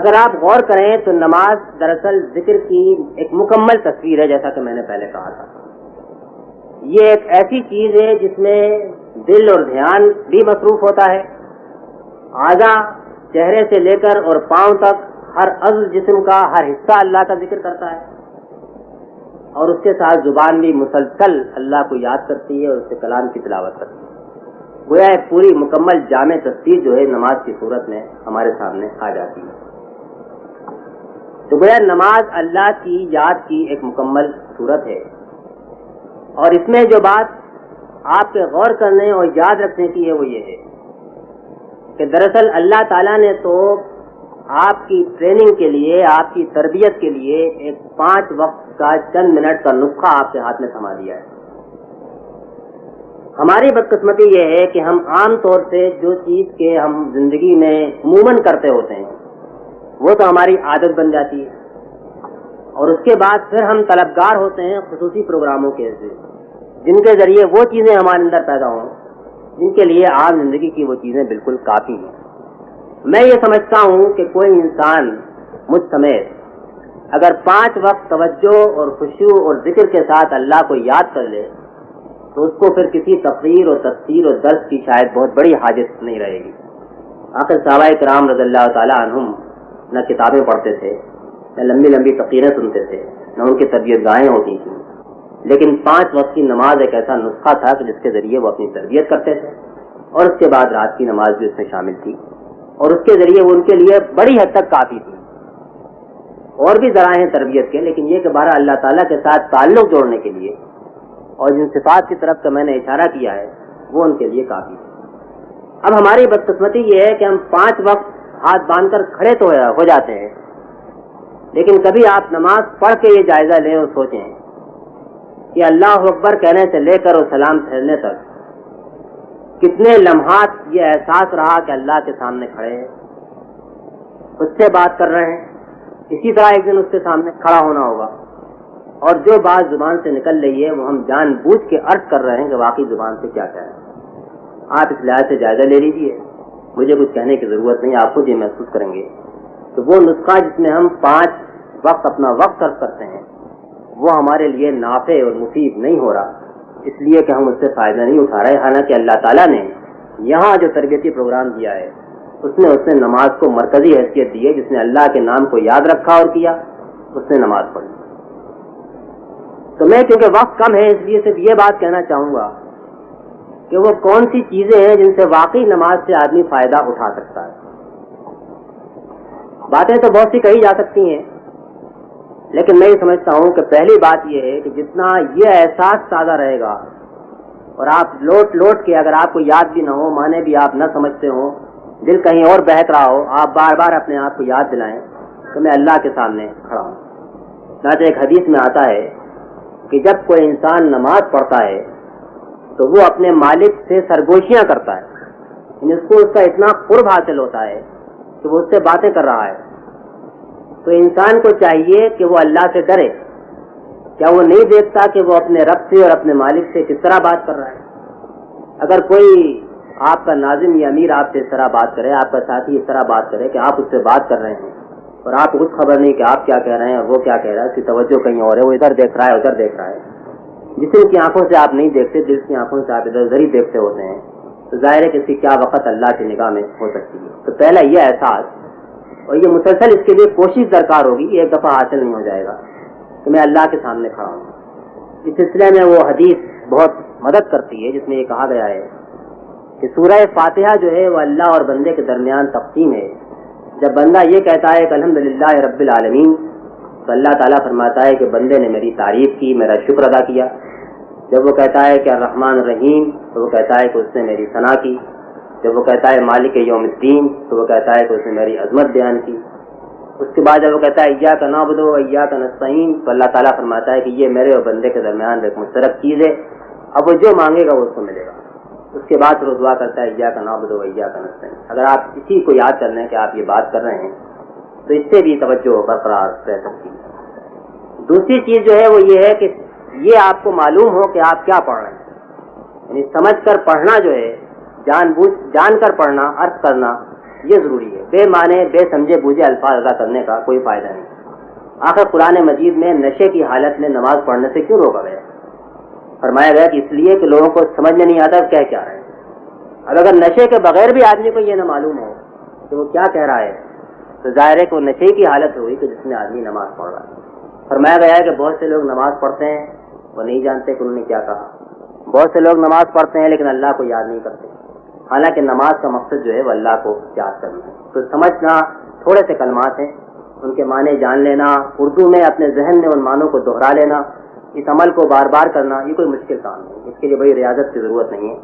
اگر آپ غور کریں تو نماز دراصل ذکر کی ایک مکمل تصویر ہے، جیسا کہ میں نے پہلے کہا تھا. یہ ایک ایسی چیز ہے جس میں دل اور دھیان بھی مصروف ہوتا ہے، اعضاء چہرے سے لے کر اور پاؤں تک ہر عضو جسم کا ہر حصہ اللہ کا ذکر کرتا ہے، اور اس کے ساتھ زبان بھی مسلسل اللہ کو یاد کرتی ہے اور اس کے کلام کی تلاوت کرتی ہے. گویا ایک پوری مکمل جامع تصویر جو ہے نماز کی صورت میں ہمارے سامنے آ جاتی ہے. تو گویا نماز اللہ کی یاد کی ایک مکمل صورت ہے. اور اس میں جو بات آپ کے غور کرنے اور یاد رکھنے کی ہے وہ یہ ہے کہ دراصل اللہ تعالیٰ نے تو آپ کی ٹریننگ کے لیے، آپ کی تربیت کے لیے ایک 5 وقت کا چند منٹ کا نسخہ آپ کے ہاتھ میں تھما دیا ہے. ہماری بدقسمتی یہ ہے کہ ہم عام طور سے جو چیز کے ہم زندگی میں عموماً کرتے ہوتے ہیں وہ تو ہماری عادت بن جاتی ہے، اور اس کے بعد پھر ہم طلبگار ہوتے ہیں خصوصی پروگراموں کے جن کے ذریعے وہ چیزیں ہمارے اندر پیدا ہوں جن کے لیے عام زندگی کی وہ چیزیں بالکل کافی ہیں۔ میں یہ سمجھتا ہوں کہ کوئی انسان مجھ سمیت اگر 5 وقت توجہ اور خشوع اور ذکر کے ساتھ اللہ کو یاد کر لے تو اس کو پھر کسی تقریر اور تفسیر اور درس کی شاید بہت بڑی حاجت نہیں رہے گی۔ آخر صحابہ کرام رضی اللہ تعالی عنہم نہ کتابیں پڑھتے تھے، نہ لمبی لمبی تقریریں سنتے تھے، نہ ان کی تربیت گاہیں ہوتی تھیں، لیکن 5 وقت کی نماز ایک ایسا نسخہ تھا کہ جس کے ذریعے وہ اپنی تربیت کرتے تھے، اور اس کے بعد رات کی نماز بھی اس میں شامل تھی، اور اس کے ذریعے وہ ان کے لیے بڑی حد تک کافی تھی۔ اور بھی ذرائع ہیں تربیت کے، لیکن یہ کہ بہرحال اللہ تعالیٰ کے ساتھ تعلق جوڑنے کے لیے اور جن صفات کی طرف کا میں نے اشارہ کیا ہے وہ ان کے لیے کافی ہے۔ اب ہماری بدقسمتی یہ ہے کہ ہم 5 وقت ہاتھ باندھ کر کھڑے تو ہو جاتے ہیں، لیکن کبھی آپ نماز پڑھ کے یہ جائزہ لیں اور سوچیں کہ اللہ اکبر کہنے سے لے کر اور سلام پھیرنے تک کتنے لمحات یہ احساس رہا کہ اللہ کے سامنے کھڑے ہیں، اس سے بات کر رہے ہیں۔ اسی طرح ایک دن اس کے سامنے کھڑا ہونا ہوگا، اور جو بات زبان سے نکل رہی ہے وہ ہم جان بوجھ کے عرض کر رہے ہیں کہ واقعی زبان سے کیا کہہ رہے ہیں۔ آپ اس لحاظ سے جائزہ لے لیجیے، مجھے کچھ کہنے کی ضرورت نہیں، آپ خود یہ محسوس کریں گے کہ وہ نسخہ جس میں ہم 5 وقت اپنا وقت صرف کرتے ہیں وہ ہمارے لیے نافع اور مفید نہیں ہو رہا، اس لیے کہ ہم اس سے فائدہ نہیں اٹھا رہے۔ حالانکہ اللہ تعالیٰ نے یہاں جو تربیتی پروگرام دیا ہے اس نے نماز کو مرکزی حیثیت دی ہے۔ جس نے اللہ کے نام کو یاد رکھا اور کیا اس نے نماز پڑھی۔ تو میں کیونکہ وقت کم ہے اس لیے صرف یہ بات کہنا چاہوں گا کہ وہ کون سی چیزیں ہیں جن سے واقعی نماز سے آدمی فائدہ اٹھا سکتا ہے۔ باتیں تو بہت سی کہی جا سکتی ہیں، لیکن میں یہ سمجھتا ہوں کہ پہلی بات یہ ہے کہ جتنا یہ احساس تازہ رہے گا اور آپ لوٹ کے اگر آپ کو یاد بھی نہ ہو، معنی بھی آپ نہ سمجھتے ہوں، دل کہیں اور بہک رہا ہو، آپ بار بار اپنے آپ کو یاد دلائیں کہ میں اللہ کے سامنے کھڑا ہوں۔ چنانچہ ایک حدیث میں آتا ہے کہ جب کوئی انسان نماز پڑھتا ہے تو وہ اپنے مالک سے سرگوشیاں کرتا ہے، یعنی اس کو اس کا اتنا قرب حاصل ہوتا ہے کہ وہ اس سے باتیں کر رہا ہے۔ تو انسان کو چاہیے کہ وہ اللہ سے ڈرے۔ کیا وہ نہیں دیکھتا کہ وہ اپنے رب سے اور اپنے مالک سے کس طرح بات کر رہا ہے؟ اگر کوئی آپ کا ناظم یا امیر آپ سے اس طرح بات کرے، آپ کا ساتھی اس طرح بات کرے کہ آپ اس سے بات کر رہے ہیں اور آپ کو کچھ خبر نہیں کہ آپ کیا کہہ رہے ہیں اور وہ کیا کہہ رہا ہے، اس کی توجہ کہیں اور ہے، وہ ادھر دیکھ رہا ہے ادھر دیکھ رہا ہے، جسم کی آنکھوں سے آپ نہیں دیکھتے، دل کی آنکھوں سے آپ ادھر ادھر ہی دیکھتے ہوتے ہیں، تو ظاہر ہے کہ اس کی کیا وقت اللہ کی نگاہ میں ہو سکتی ہے۔ تو پہلا یہ احساس، اور یہ مسلسل اس کے لیے کوشش درکار ہوگی، یہ ایک دفعہ حاصل نہیں ہو جائے گا کہ میں اللہ کے سامنے کھڑا ہوں۔ اس سلسلے میں وہ حدیث بہت مدد کرتی ہے جس میں یہ کہا گیا ہے کہ سورہ فاتحہ جو ہے وہ اللہ اور بندے کے درمیان تقسیم ہے۔ جب بندہ یہ کہتا ہے کہ الحمدللہ رب العالمین، تو اللہ تعالیٰ فرماتا ہے کہ بندے نے میری تعریف کی، میرا شکر ادا کیا۔ جب وہ کہتا ہے کہ الرحمن الرحیم، تو وہ کہتا ہے کہ اس نے میری ثنا کی۔ جب وہ کہتا ہے مالک یوم الدین، تو وہ کہتا ہے کہ اس نے میری عظمت بیان کی۔ اس کے بعد جب وہ کہتا ہے ایاک نعبد و ایاک نستعین، تو اللہ تعالیٰ فرماتا ہے کہ یہ میرے اور بندے کے درمیان ایک مشترک چیز ہے، اب وہ جو مانگے گا وہ اس کو ملے گا۔ اس کے بعد پھر وہ دعا کرتا ہے ایاک نعبد و ایاک نستعین۔ اگر آپ اسی کو یاد کر لیں کہ آپ یہ بات کر رہے ہیں تو اس سے بھی توجہ برقرار رہ سکتی ہے۔ دوسری چیز جو ہے وہ یہ ہے کہ یہ آپ کو معلوم ہو کہ آپ کیا پڑھ رہے ہیں، یعنی سمجھ کر پڑھنا جو ہے، جان کر پڑھنا، عرض کرنا، یہ ضروری ہے۔ بے معنی بے سمجھے بوجھے الفاظ ادا کرنے کا کوئی فائدہ نہیں۔ آخر قرآن مجید میں نشے کی حالت میں نماز پڑھنے سے کیوں روکا گیا؟ فرمایا گیا کہ اس لیے کہ لوگوں کو سمجھ میں نہیں آتا کہہ کیا رہے ہیں۔ اب اگر نشے کے بغیر بھی آدمی کو یہ نہ معلوم ہو کہ وہ کیا کہہ رہا ہے تو ظاہر ہے کہ وہ نشے کی حالت ہوئی کہ جس میں آدمی نماز پڑھ رہا ہے۔ فرمایا گیا ہے کہ بہت سے لوگ نماز پڑھتے ہیں، وہ نہیں جانتے کہ انہوں نے کیا کہا۔ بہت سے لوگ نماز پڑھتے ہیں لیکن اللہ کو یاد نہیں کرتے، حالانکہ نماز کا مقصد جو ہے وہ اللہ کو یاد کرنا ہے۔ تو سمجھنا، تھوڑے سے کلمات ہیں، ان کے معنی جان لینا، اردو میں اپنے ذہن میں ان معنوں کو دہرا لینا، اس عمل کو بار بار کرنا، یہ کوئی مشکل کام نہیں، اس کے لیے بڑی ریاضت کی ضرورت نہیں ہے،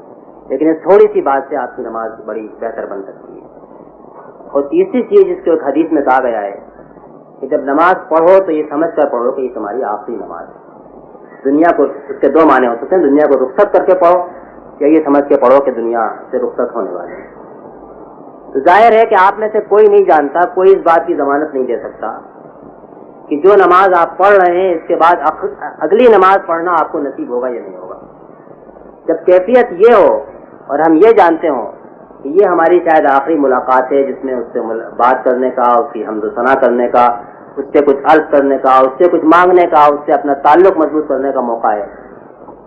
لیکن اس تھوڑی سی بات سے آپ کی نماز بڑی بہتر بن سکتی ہے۔ اور تیسری چیز جس کو ایک حدیث میں کہا گیا ہے کہ جب نماز پڑھو تو یہ سمجھ کر پڑھو کہ یہ تمہاری آخری نماز ہے۔ دنیا کو، اس کے دو معنی ہو سکتے ہیں، دنیا کو رخصت کر کے پڑھو یا یہ سمجھ کے پڑھو کہ دنیا سے رخصت ہونے والے ہیں۔ ظاہر ہے کہ آپ میں سے کوئی نہیں جانتا، کوئی اس بات کی ضمانت نہیں دے سکتا کہ جو نماز آپ پڑھ رہے ہیں اس کے بعد اگلی نماز پڑھنا آپ کو نصیب ہوگا یا نہیں ہوگا۔ جب کیفیت یہ ہو اور ہم یہ جانتے ہوں کہ یہ ہماری شاید آخری ملاقات ہے جس میں اس سے بات کرنے کا، اس کی حمد و ثنا کرنے کا، اس سے کچھ عرض کرنے کا، اس سے کچھ مانگنے کا، اس سے اپنا تعلق مضبوط کرنے کا موقع ہے،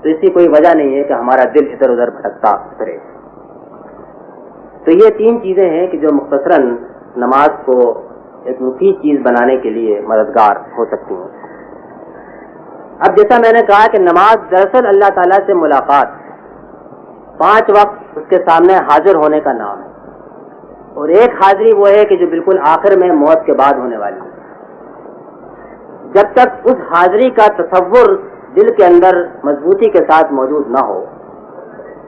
تو اس کی کوئی وجہ نہیں ہے کہ ہمارا دل ادھر ادھر بھٹکتا پھرے۔ تو یہ تین چیزیں ہیں کہ جو مختصراً نماز کو ایک مفید چیز بنانے کے لیے مددگار ہو سکتی ہیں۔ اب جیسا میں نے کہا کہ نماز دراصل اللہ تعالیٰ سے ملاقات، 5 وقت اس کے سامنے حاضر ہونے کا نام ہے، اور ایک حاضری وہ ہے کہ جو بالکل آخر میں موت کے بعد ہونے والی ہے۔ جب تک اس حاضری کا تصور دل کے اندر مضبوطی کے ساتھ موجود نہ ہو،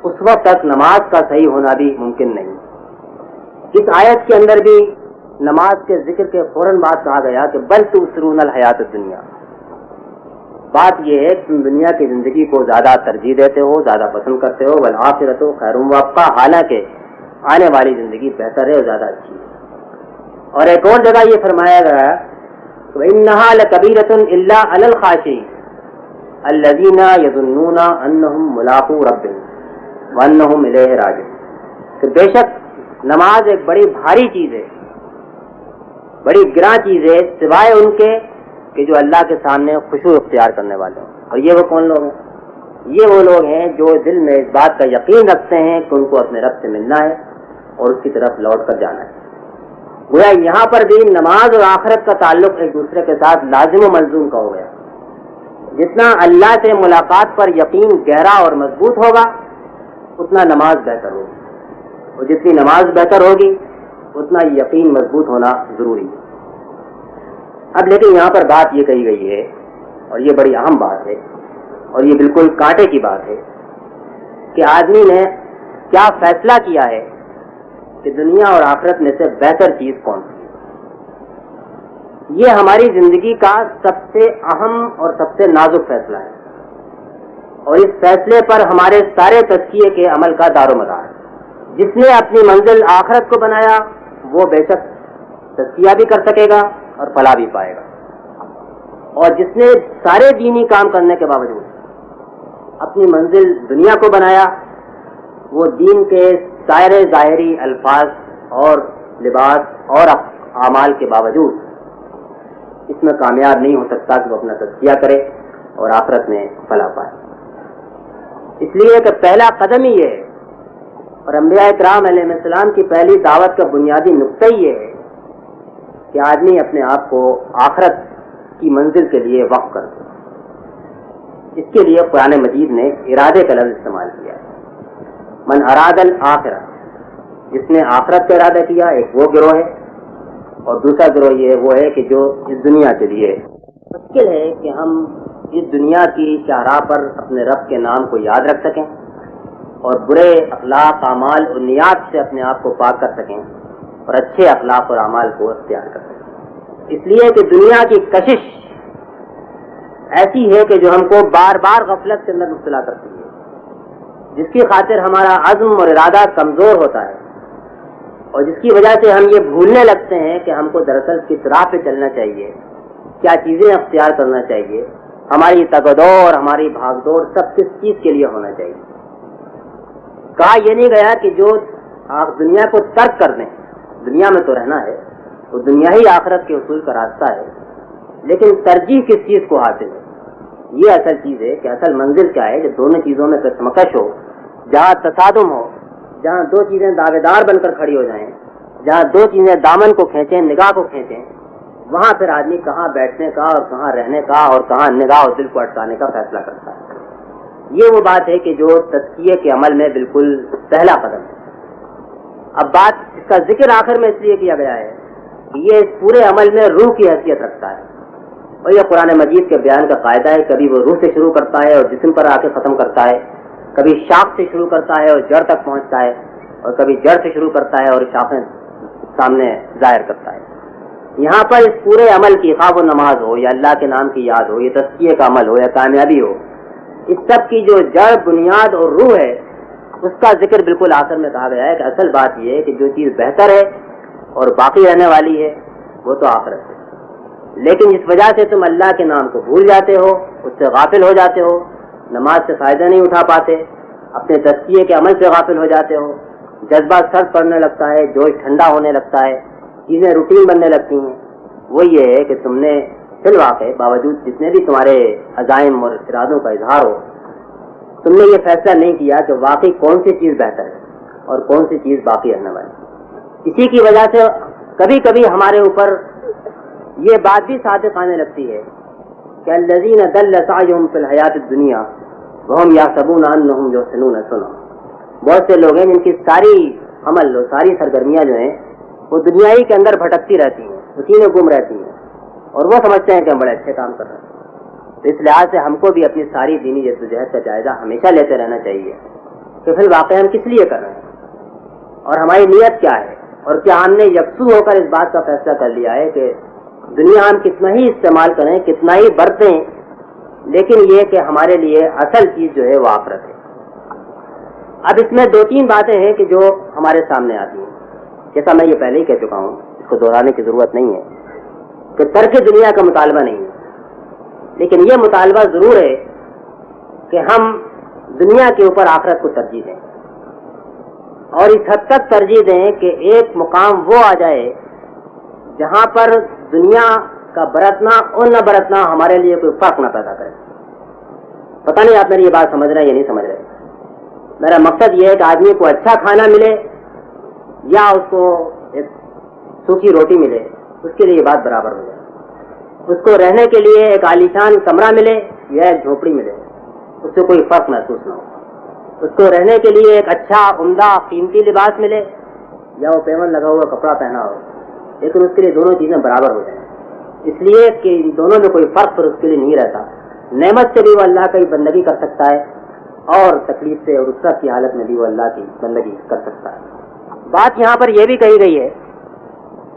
اس وقت تک نماز کا صحیح ہونا بھی ممکن نہیں۔ اس آیت کے اندر بھی نماز کے ذکر کے فوراً بعد کہا گیا کہ بل تؤثرون الحیات الدنیا، بات یہ ہے کہ تم دنیا کی زندگی کو زیادہ ترجیح دیتے ہو، زیادہ پسند کرتے ہو، والآخرۃ خیر وابقیٰ، حالانکہ آنے والی زندگی بہتر ہے اور زیادہ اچھی ہے۔ اور ایک اور جگہ یہ فرمایا گیا وَإِنَّهَا لَكَبِيرَةٌ إِلَّا عَلَى الْخَاشِعِينَ الَّذِينَ يَظُنُّونَ أَنَّهُمْ مُلَاقُو رَبِّهِمْ وَأَنَّهُمْ إِلَيْهِ رَاجِعُونَ، کہ بے شک نماز ایک بڑی بھاری چیز ہے، بڑی گراں چیز ہے، سوائے ان کے کہ جو اللہ کے سامنے خشوع اختیار کرنے والے ہیں۔ اور یہ وہ کون لوگ ہیں؟ یہ وہ لوگ ہیں جو دل میں اس بات کا یقین رکھتے ہیں کہ ان کو اپنے رب سے ملنا ہے اور اس کی طرف لوٹ کر جانا ہے۔ گویا یہاں پر بھی نماز اور آخرت کا تعلق ایک دوسرے کے ساتھ لازم و ملزوم کا ہو گیا۔ جتنا اللہ سے ملاقات پر یقین گہرا اور مضبوط ہوگا اتنا نماز بہتر ہوگی، اور جتنی نماز بہتر ہوگی اتنا یقین مضبوط ہونا ضروری ہے۔ اب لیکن یہاں پر بات یہ کہی گئی ہے، اور یہ بڑی اہم بات ہے، اور یہ بالکل کانٹے کی بات ہے کہ آدمی نے کیا فیصلہ کیا ہے کہ دنیا اور آخرت میں سے بہتر چیز کون سی ہے۔ یہ ہماری زندگی کا سب سے اہم اور سب سے نازک فیصلہ ہے، اور اس فیصلے پر ہمارے سارے تزکیے کے عمل کا دار و مدار ہے۔ جس نے اپنی منزل آخرت کو بنایا وہ بے شک تزکیہ بھی کر سکے گا اور فلاح بھی پائے گا، اور جس نے سارے دینی کام کرنے کے باوجود اپنی منزل دنیا کو بنایا وہ دین کے سارے ظاہری الفاظ اور لباس اور اعمال کے باوجود اس میں کامیاب نہیں ہو سکتا کہ وہ اپنا تزکیہ کرے اور آخرت میں فلاح پائے۔ اس لیے کہ پہلا قدم ہی یہ ہے، اور انبیاء کرام علیہ السلام کی پہلی دعوت کا بنیادی نقطہ یہ ہے کہ آدمی اپنے آپ کو آخرت کی منزل کے لیے وقف کر دے۔ اس کے لیے قرآن مجید نے ارادے کا لفظ استعمال کیا ہے، من اراد الآخرہ، جس نے آخرت کا ارادہ کیا ایک وہ گروہ ہے، اور دوسرا گروہ یہ وہ ہے کہ جو اس دنیا کے لیے مشکل ہے کہ ہم اس دنیا کی شاہراہ پر اپنے رب کے نام کو یاد رکھ سکیں اور برے اخلاق، اعمال اور نیات سے اپنے آپ کو پاک کر سکیں اور اچھے اخلاق اور اعمال کو اختیار کر سکیں۔ اس لیے کہ دنیا کی کشش ایسی ہے کہ جو ہم کو بار بار غفلت کے اندر مبتلا کرتی ہے، جس کی خاطر ہمارا عزم اور ارادہ کمزور ہوتا ہے، اور جس کی وجہ سے ہم یہ بھولنے لگتے ہیں کہ ہم کو دراصل کس راہ پہ چلنا چاہیے، کیا چیزیں اختیار کرنا چاہیے، ہماری تگ و دو اور ہماری بھاگ دوڑ سب کس چیز کے لیے ہونا چاہیے۔ کہا یہ نہیں گیا کہ جو آپ دنیا کو ترک کر دیں، دنیا میں تو رہنا ہے، وہ دنیا ہی آخرت کے حصول کا راستہ ہے، لیکن ترجیح کس چیز کو حاصل ہے، یہ اصل چیز ہے کہ اصل منزل کیا ہے۔ جب دونوں چیزوں میں کشمکش ہو، جہاں تصادم ہو، جہاں دو چیزیں دعوے دار بن کر کھڑی ہو جائیں، جہاں دو چیزیں دامن کو کھینچیں، نگاہ کو کھینچیں، وہاں پھر آدمی کہاں بیٹھنے کا اور کہاں رہنے کا اور کہاں نگاہ اور دل کو اٹکانے کا فیصلہ کرتا ہے۔ یہ وہ بات ہے کہ جو تزکیے کے عمل میں بالکل پہلا قدم ہے۔ اب بات اس کا ذکر آخر میں اس لیے کیا گیا ہے کہ یہ اس پورے عمل میں روح کی حیثیت رکھتا ہے، اور یہ قرآن مجید کے بیان کا قاعدہ ہے، کبھی وہ روح سے شروع کرتا ہے اور جسم پر آ کے ختم کرتا ہے، کبھی شاخ سے شروع کرتا ہے اور جڑ تک پہنچتا ہے، اور کبھی جڑ سے شروع کرتا ہے اور شاخیں سامنے ظاہر کرتا ہے۔ یہاں پر اس پورے عمل کی خواہ و نماز ہو یا اللہ کے نام کی یاد ہو، یہ تزکیے کا عمل ہو یا کامیابی ہو، اس سب کی جو جڑ، بنیاد اور روح ہے اس کا ذکر بالکل آخر میں کہا گیا ہے کہ اصل بات یہ ہے کہ جو چیز بہتر ہے اور باقی رہنے والی ہے وہ تو آخرت ہے، لیکن جس وجہ سے تم اللہ کے نام کو بھول جاتے ہو، اس سے غافل ہو جاتے ہو، نماز سے فائدہ نہیں اٹھا پاتے، اپنے تزکیے کے عمل سے غافل ہو جاتے ہو، جذبہ سرد پڑنے لگتا ہے، جوش ٹھنڈا ہونے لگتا ہے، چیزیں روٹین بننے لگتی ہیں، وہ یہ ہے کہ تم نے فی الواقع باوجود جتنے بھی تمہارے عزائم اور ارادوں کا اظہار ہو، تم نے یہ فیصلہ نہیں کیا کہ واقعی کون سی چیز بہتر ہے اور کون سی چیز باقی رہنے والی۔ اسی کی وجہ سے کبھی کبھی ہمارے اوپر یہ بات بھی صادق آنے لگتی ہے کہ الذین ضل سعیہم فی الحیات الدنیا وہم یحسبون انہم یحسنون صنعا، بہت سے لوگ ہیں جن کی ساری عمل اور ساری سرگرمیاں جو ہیں وہ دنیائی کے اندر بھٹکتی رہتی ہیں، اسی میں گم رہتی ہیں، اور وہ سمجھتے ہیں کہ ہم بڑے اچھے کام کر رہے ہیں۔ تو اس لحاظ سے ہم کو بھی اپنی ساری دینی جدوجہد کا جائزہ ہمیشہ لیتے رہنا چاہیے کہ پھر واقعی ہم کس لیے کر رہے ہیں اور ہماری نیت کیا ہے، اور کیا ہم نے یکسو ہو کر اس بات کا فیصلہ کر لیا ہے کہ دنیا ہم کتنا ہی استعمال کریں، کتنا ہی برتیں، لیکن یہ کہ ہمارے لیے اصل چیز جو ہے وہ آخرت ہے۔ اب اس میں دو تین باتیں ہیں کہ جو ہمارے سامنے آتی ہیں، جیسا میں یہ پہلے ہی کہہ چکا ہوں، اس کو دہرانے کی ضرورت نہیں ہے کہ ترک دنیا کا مطالبہ نہیں ہے، لیکن یہ مطالبہ ضرور ہے کہ ہم دنیا کے اوپر آخرت کو ترجیح دیں، اور اس حد تک ترجیح دیں کہ ایک مقام وہ آ جائے جہاں پر دنیا کا برتنا اور نہ برتنا ہمارے لیے کوئی فرق نہ پیدا کرے۔ پتہ نہیں آپ میری یہ بات سمجھ رہے ہیں یا نہیں سمجھ رہے۔ میرا مقصد یہ ہے کہ آدمی کو اچھا کھانا ملے یا اس کو ایک سوکھی روٹی ملے، اس کے لیے یہ بات برابر ہو جائے۔ اس کو رہنے کے لیے ایک عالیشان کمرہ ملے یا ایک جھونپڑی ملے، اس سے کوئی فرق محسوس نہ ہو۔ اس کو رہنے کے لیے ایک اچھا عمدہ قیمتی لباس ملے یا وہ پیون لگا ہوا کپڑا پہنا ہو، لیکن اس کے لیے دونوں چیزیں برابر ہو جائیں، اس لیے کہ ان دونوں میں کوئی فرق پھر اس کے لیے نہیں رہتا۔ نعمت سے بھی وہ اللہ کی بندگی کر سکتا ہے اور تکلیف سے اور رخصت کی حالت میں بھی وہ اللہ کی بندگی کر سکتا ہے۔ بات یہاں پر یہ بھی کہی گئی ہے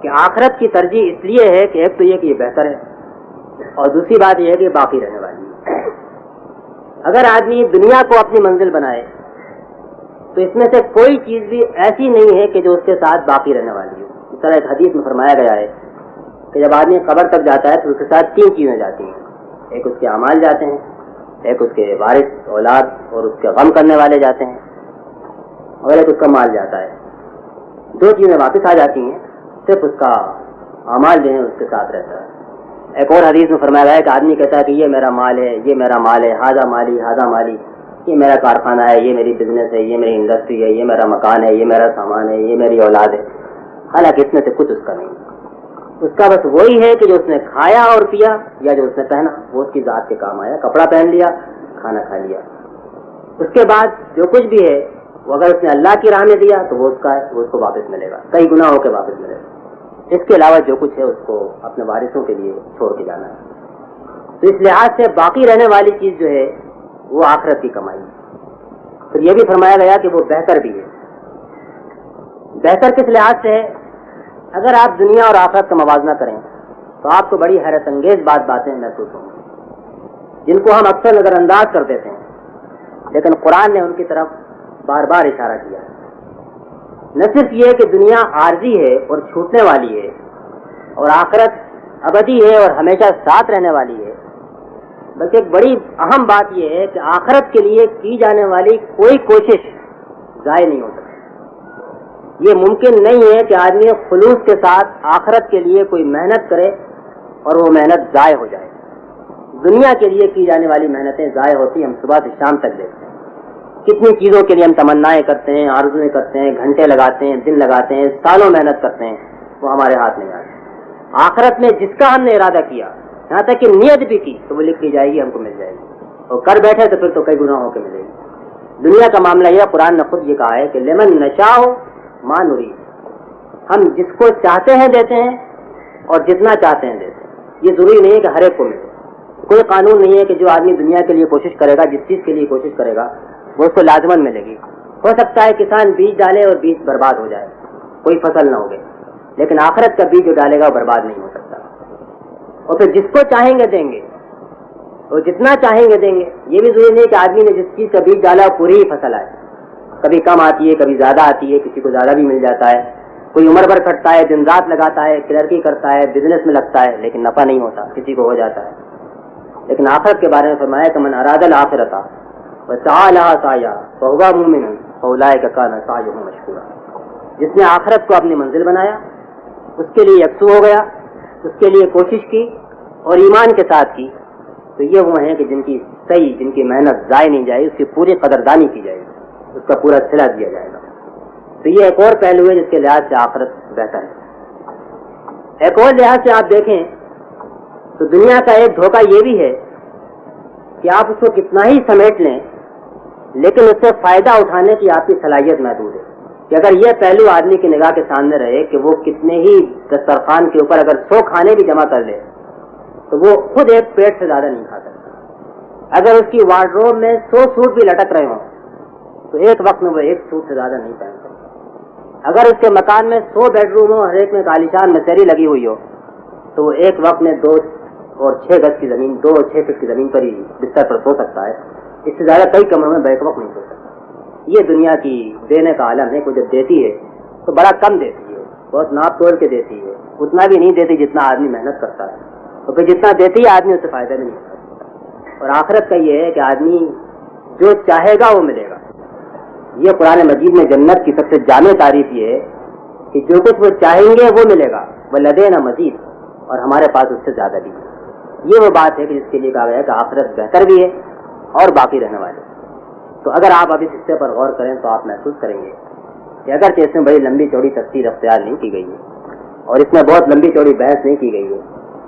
کہ آخرت کی ترجیح اس لیے ہے کہ ایک تو یہ کہ یہ بہتر ہے، اور دوسری بات یہ ہے کہ باقی رہنے والی ہے۔ اگر آدمی دنیا کو اپنی منزل بنائے تو اس میں سے کوئی چیز بھی ایسی نہیں ہے کہ جو اس کے ساتھ باقی رہنے والی ہو۔ اس طرح ایک حدیث میں فرمایا گیا ہے کہ جب آدمی قبر تک جاتا ہے تو اس کے ساتھ تین چیزیں جاتی ہیں، ایک اس کے اعمال جاتے ہیں، ایک اس کے وارث اولاد اور اس کے غم کرنے والے جاتے ہیں، اور ایک اس کا مال جاتا ہے۔ دو چیزیں واپس آ جاتی ہیں، صرف اس کا اعمال جو ہے اس کے ساتھ رہتا ہے۔ ایک اور حدیث میں فرمایا گیا ہے کہ آدمی کہتا ہے کہ یہ میرا مال ہے، یہ میرا مال ہے، ہاذا مالی ہاذا مالی، یہ میرا کارخانہ ہے، یہ میری بزنس ہے، یہ میری انڈسٹری ہے، یہ میرا مکان ہے، یہ میرا سامان ہے، یہ میری اولاد ہے، حالانکہ اس میں سے کچھ اس کا نہیں۔ اس کا بس وہی ہے کہ جو اس نے کھایا اور پیا یا جو اس نے پہنا وہ اس کی ذات کے کام آیا، کپڑا پہن لیا، کھانا کھا لیا۔ اس کے بعد جو کچھ بھی ہے وہ اگر اس نے اللہ کی راہ میں دیا تو وہ اس کا ہے، وہ اس کو واپس ملے گا، کئی گنا ہو کے واپس ملے گا۔ اس کے علاوہ جو کچھ ہے اس کو اپنے وارثوں کے لیے چھوڑ کے جانا ہے۔ تو اس لحاظ سے باقی رہنے والی چیز جو ہے وہ آخرت کی کمائی ہے۔ پھر یہ بھی فرمایا گیا کہ وہ بہتر بھی ہے۔ بہتر کس لحاظ سے ہے؟ اگر آپ دنیا اور آخرت کا موازنہ کریں تو آپ کو بڑی حیرت انگیز باتیں محسوس ہوں گی جن کو ہم اکثر نظر انداز کر دیتے ہیں، لیکن قرآن نے ان کی طرف بار بار اشارہ کیا ہے۔ نہ صرف یہ کہ دنیا عارضی ہے اور چھوٹنے والی ہے اور آخرت ابدی ہے اور ہمیشہ ساتھ رہنے والی ہے، بلکہ ایک بڑی اہم بات یہ ہے کہ آخرت کے لیے کی جانے والی کوئی کوشش ضائع نہیں ہو سکتی۔ یہ ممکن نہیں ہے کہ آدمی خلوص کے ساتھ آخرت کے لیے کوئی محنت کرے اور وہ محنت ضائع ہو جائے۔ دنیا کے لیے کی جانے والی محنتیں ضائع ہوتی ہیں، ہم صبح سے شام تک دیکھتے ہیں، کتنی چیزوں کے لیے ہم تمنائیں کرتے ہیں، آرزویں کرتے ہیں، گھنٹے لگاتے ہیں، دن لگاتے ہیں، سالوں محنت کرتے ہیں، وہ ہمارے ہاتھ نہیں آتی۔ آخرت میں جس کا ہم نے ارادہ کیا، یہاں تک کہ نیت بھی کی، تو وہ لکھ لی جائے گی، ہم کو مل جائے گی، اور کر بیٹھے تو پھر تو کئی گنا ہو کے ملے گی۔ دنیا کا معاملہ یہ، قرآن نے خود یہ کہا ہے کہ لمن نشاء ما نرید، ہم جس کو چاہتے ہیں دیتے ہیں اور جتنا چاہتے ہیں دیتے ہیں۔ یہ ضروری نہیں ہے کہ ہر ایک کو ملے، کوئی قانون نہیں ہے کہ جو آدمی دنیا کے لیے کوشش کرے گا، جس چیز کے لیے کوشش کرے گا وہ اس کو لازمن ملے گی۔ ہو سکتا ہے کسان بیج ڈالے اور بیج برباد ہو جائے، کوئی فصل نہ ہوگی، لیکن آخرت کا بیج جو ڈالے گا وہ برباد نہیں ہو سکتا۔ اور پھر جس کو چاہیں گے دیں گے اور جتنا چاہیں گے دیں گے۔ یہ بھی ضروری نہیں کہ آدمی نے جس چیز کا بیج ڈالا پوری ہی فصل آئے، کبھی کم آتی ہے کبھی زیادہ آتی ہے, کسی کو زیادہ بھی مل جاتا ہے, کوئی عمر بھر کھٹتا ہے, دن رات لگاتا ہے, کلرکی کرتا ہے, بزنس میں لگتا ہے, لیکن نفع نہیں ہوتا, کسی کو ہو جاتا ہے. لیکن آخرت کے بارے میں فرمایا کہ من اراد الآخرۃ وسعى لها سعيها فهو مؤمن فاولئک کان سعیهم مشکورا. جس نے آخرت کو اپنی منزل بنایا, اس کے لیے یکسو ہو گیا, اس کے لیے کوشش کی اور ایمان کے ساتھ کی, تو یہ وہ ہیں کہ جن کی صحیح, جن کی محنت ضائع نہیں جائے, اس کی پوری قدردانی کی جائے گی, اس کا پورا صلہ دیا جائے گا. تو یہ ایک اور پہلو ہے جس کے لحاظ سے آخرت بہتر ہے. ایک اور لحاظ سے آپ دیکھیں تو دنیا کا ایک دھوکہ یہ بھی ہے کہ آپ اس کو کتنا ہی سمیٹ لیں لیکن اس سے فائدہ اٹھانے کی آپ کی صلاحیت محدود ہے. کہ اگر یہ پہلو آدمی کی نگاہ کے سامنے رہے کہ وہ کتنے ہی دسترخوان کے اوپر اگر 100 کھانے بھی جمع کر لے تو وہ خود ایک پیٹ سے زیادہ نہیں کھا سکتا. اگر اس کی وارڈروب میں 100 سوٹ بھی لٹک رہے ہوں تو ایک وقت میں وہ ایک سوٹ سے زیادہ نہیں پہن سکتا. اگر اس کے مکان میں 100 بیڈ روم ہو, ہر ایک میں عالیشان مسری لگی ہوئی ہو, تو وہ ایک وقت میں 2 اور 6 گز کی زمین, 2 اور 6 فٹ کی زمین پر ہی بستر پر سو سکتا ہے. اس سے زیادہ کئی کمروں میں بیک وقت نہیں سو سکتا. یہ دنیا کی دینے کا عالم ہے. کوئی جب دیتی ہے تو بڑا کم دیتی ہے, بہت ناپ توڑ کے دیتی ہے, اتنا بھی نہیں دیتی جتنا آدمی محنت کرتا ہے, تو پھر جتنا دیتی ہے آدمی اس سے فائدہ بھی نہیں ہوتا. اور آخرت کا یہ ہے کہ آدمی جو چاہے گا وہ ملے گا. یہ قرآن مجید میں جنت کی سب سے جامع تعریف یہ ہے کہ جو کچھ وہ چاہیں گے وہ ملے گا, وہ لدینا مزید, اور ہمارے پاس اس سے زیادہ بھی ہے. یہ وہ بات ہے کہ جس کے لیے کہا گیا کہ آخرت بہتر بھی ہے اور باقی رہنے والے. تو اگر آپ اب اس حصے پر غور کریں تو آپ محسوس کریں گے کہ اگرچہ اس میں بڑی لمبی چوڑی تفسیر اختیار نہیں کی گئی ہے اور اس میں بہت لمبی چوڑی بحث نہیں کی گئی ہے,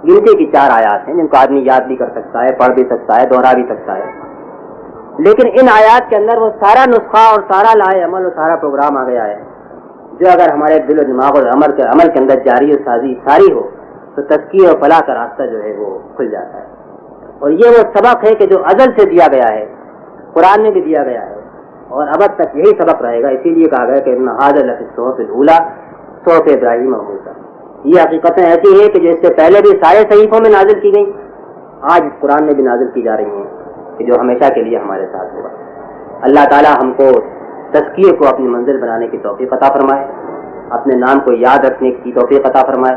گنتی کی 4 آیات ہیں جن کو آدمی یاد بھی کر سکتا ہے, پڑھ بھی سکتا ہے, دوہرا بھی سکتا ہے, لیکن ان آیات کے اندر وہ سارا نسخہ اور سارا لائے عمل اور سارا پروگرام آ گیا ہے جو اگر ہمارے دل و دماغ اور عمل کے اندر جاری و سازی ساری ہو تو تزکیہ اور فلاح کا راستہ جو ہے وہ کھل جاتا ہے. اور یہ وہ سبق ہے کہ جو ازل سے دیا گیا ہے, قرآن میں بھی دیا گیا ہے اور اب تک یہی سبق رہے گا. اسی لیے کہا گیا کہ ان ھذا لفی الصحف الاولی صحف ابراہیم و موسیٰ. یہ حقیقتیں ایسی ہیں کہ جو اس سے پہلے بھی سارے صحیفوں میں نازل کی گئیں, آج اس قرآن میں بھی نازل کی جا رہی ہیں کہ جو ہمیشہ کے لیے ہمارے ساتھ ہوگا. اللہ تعالی ہم کو تزکیے کو اپنی منزل بنانے کی توفیق عطا فرمائے, اپنے نام کو یاد رکھنے کی توفیق عطا فرمائے,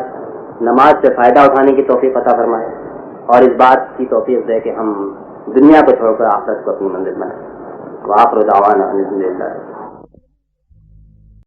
نماز سے فائدہ اٹھانے کی توفیق عطا فرمائے, اور اس بات کی توفیق دے کہ ہم دنیا کو چھوڑ کر آخرت کو اپنی منزل بنائیں. وآخر دعوانا الحمد للہ.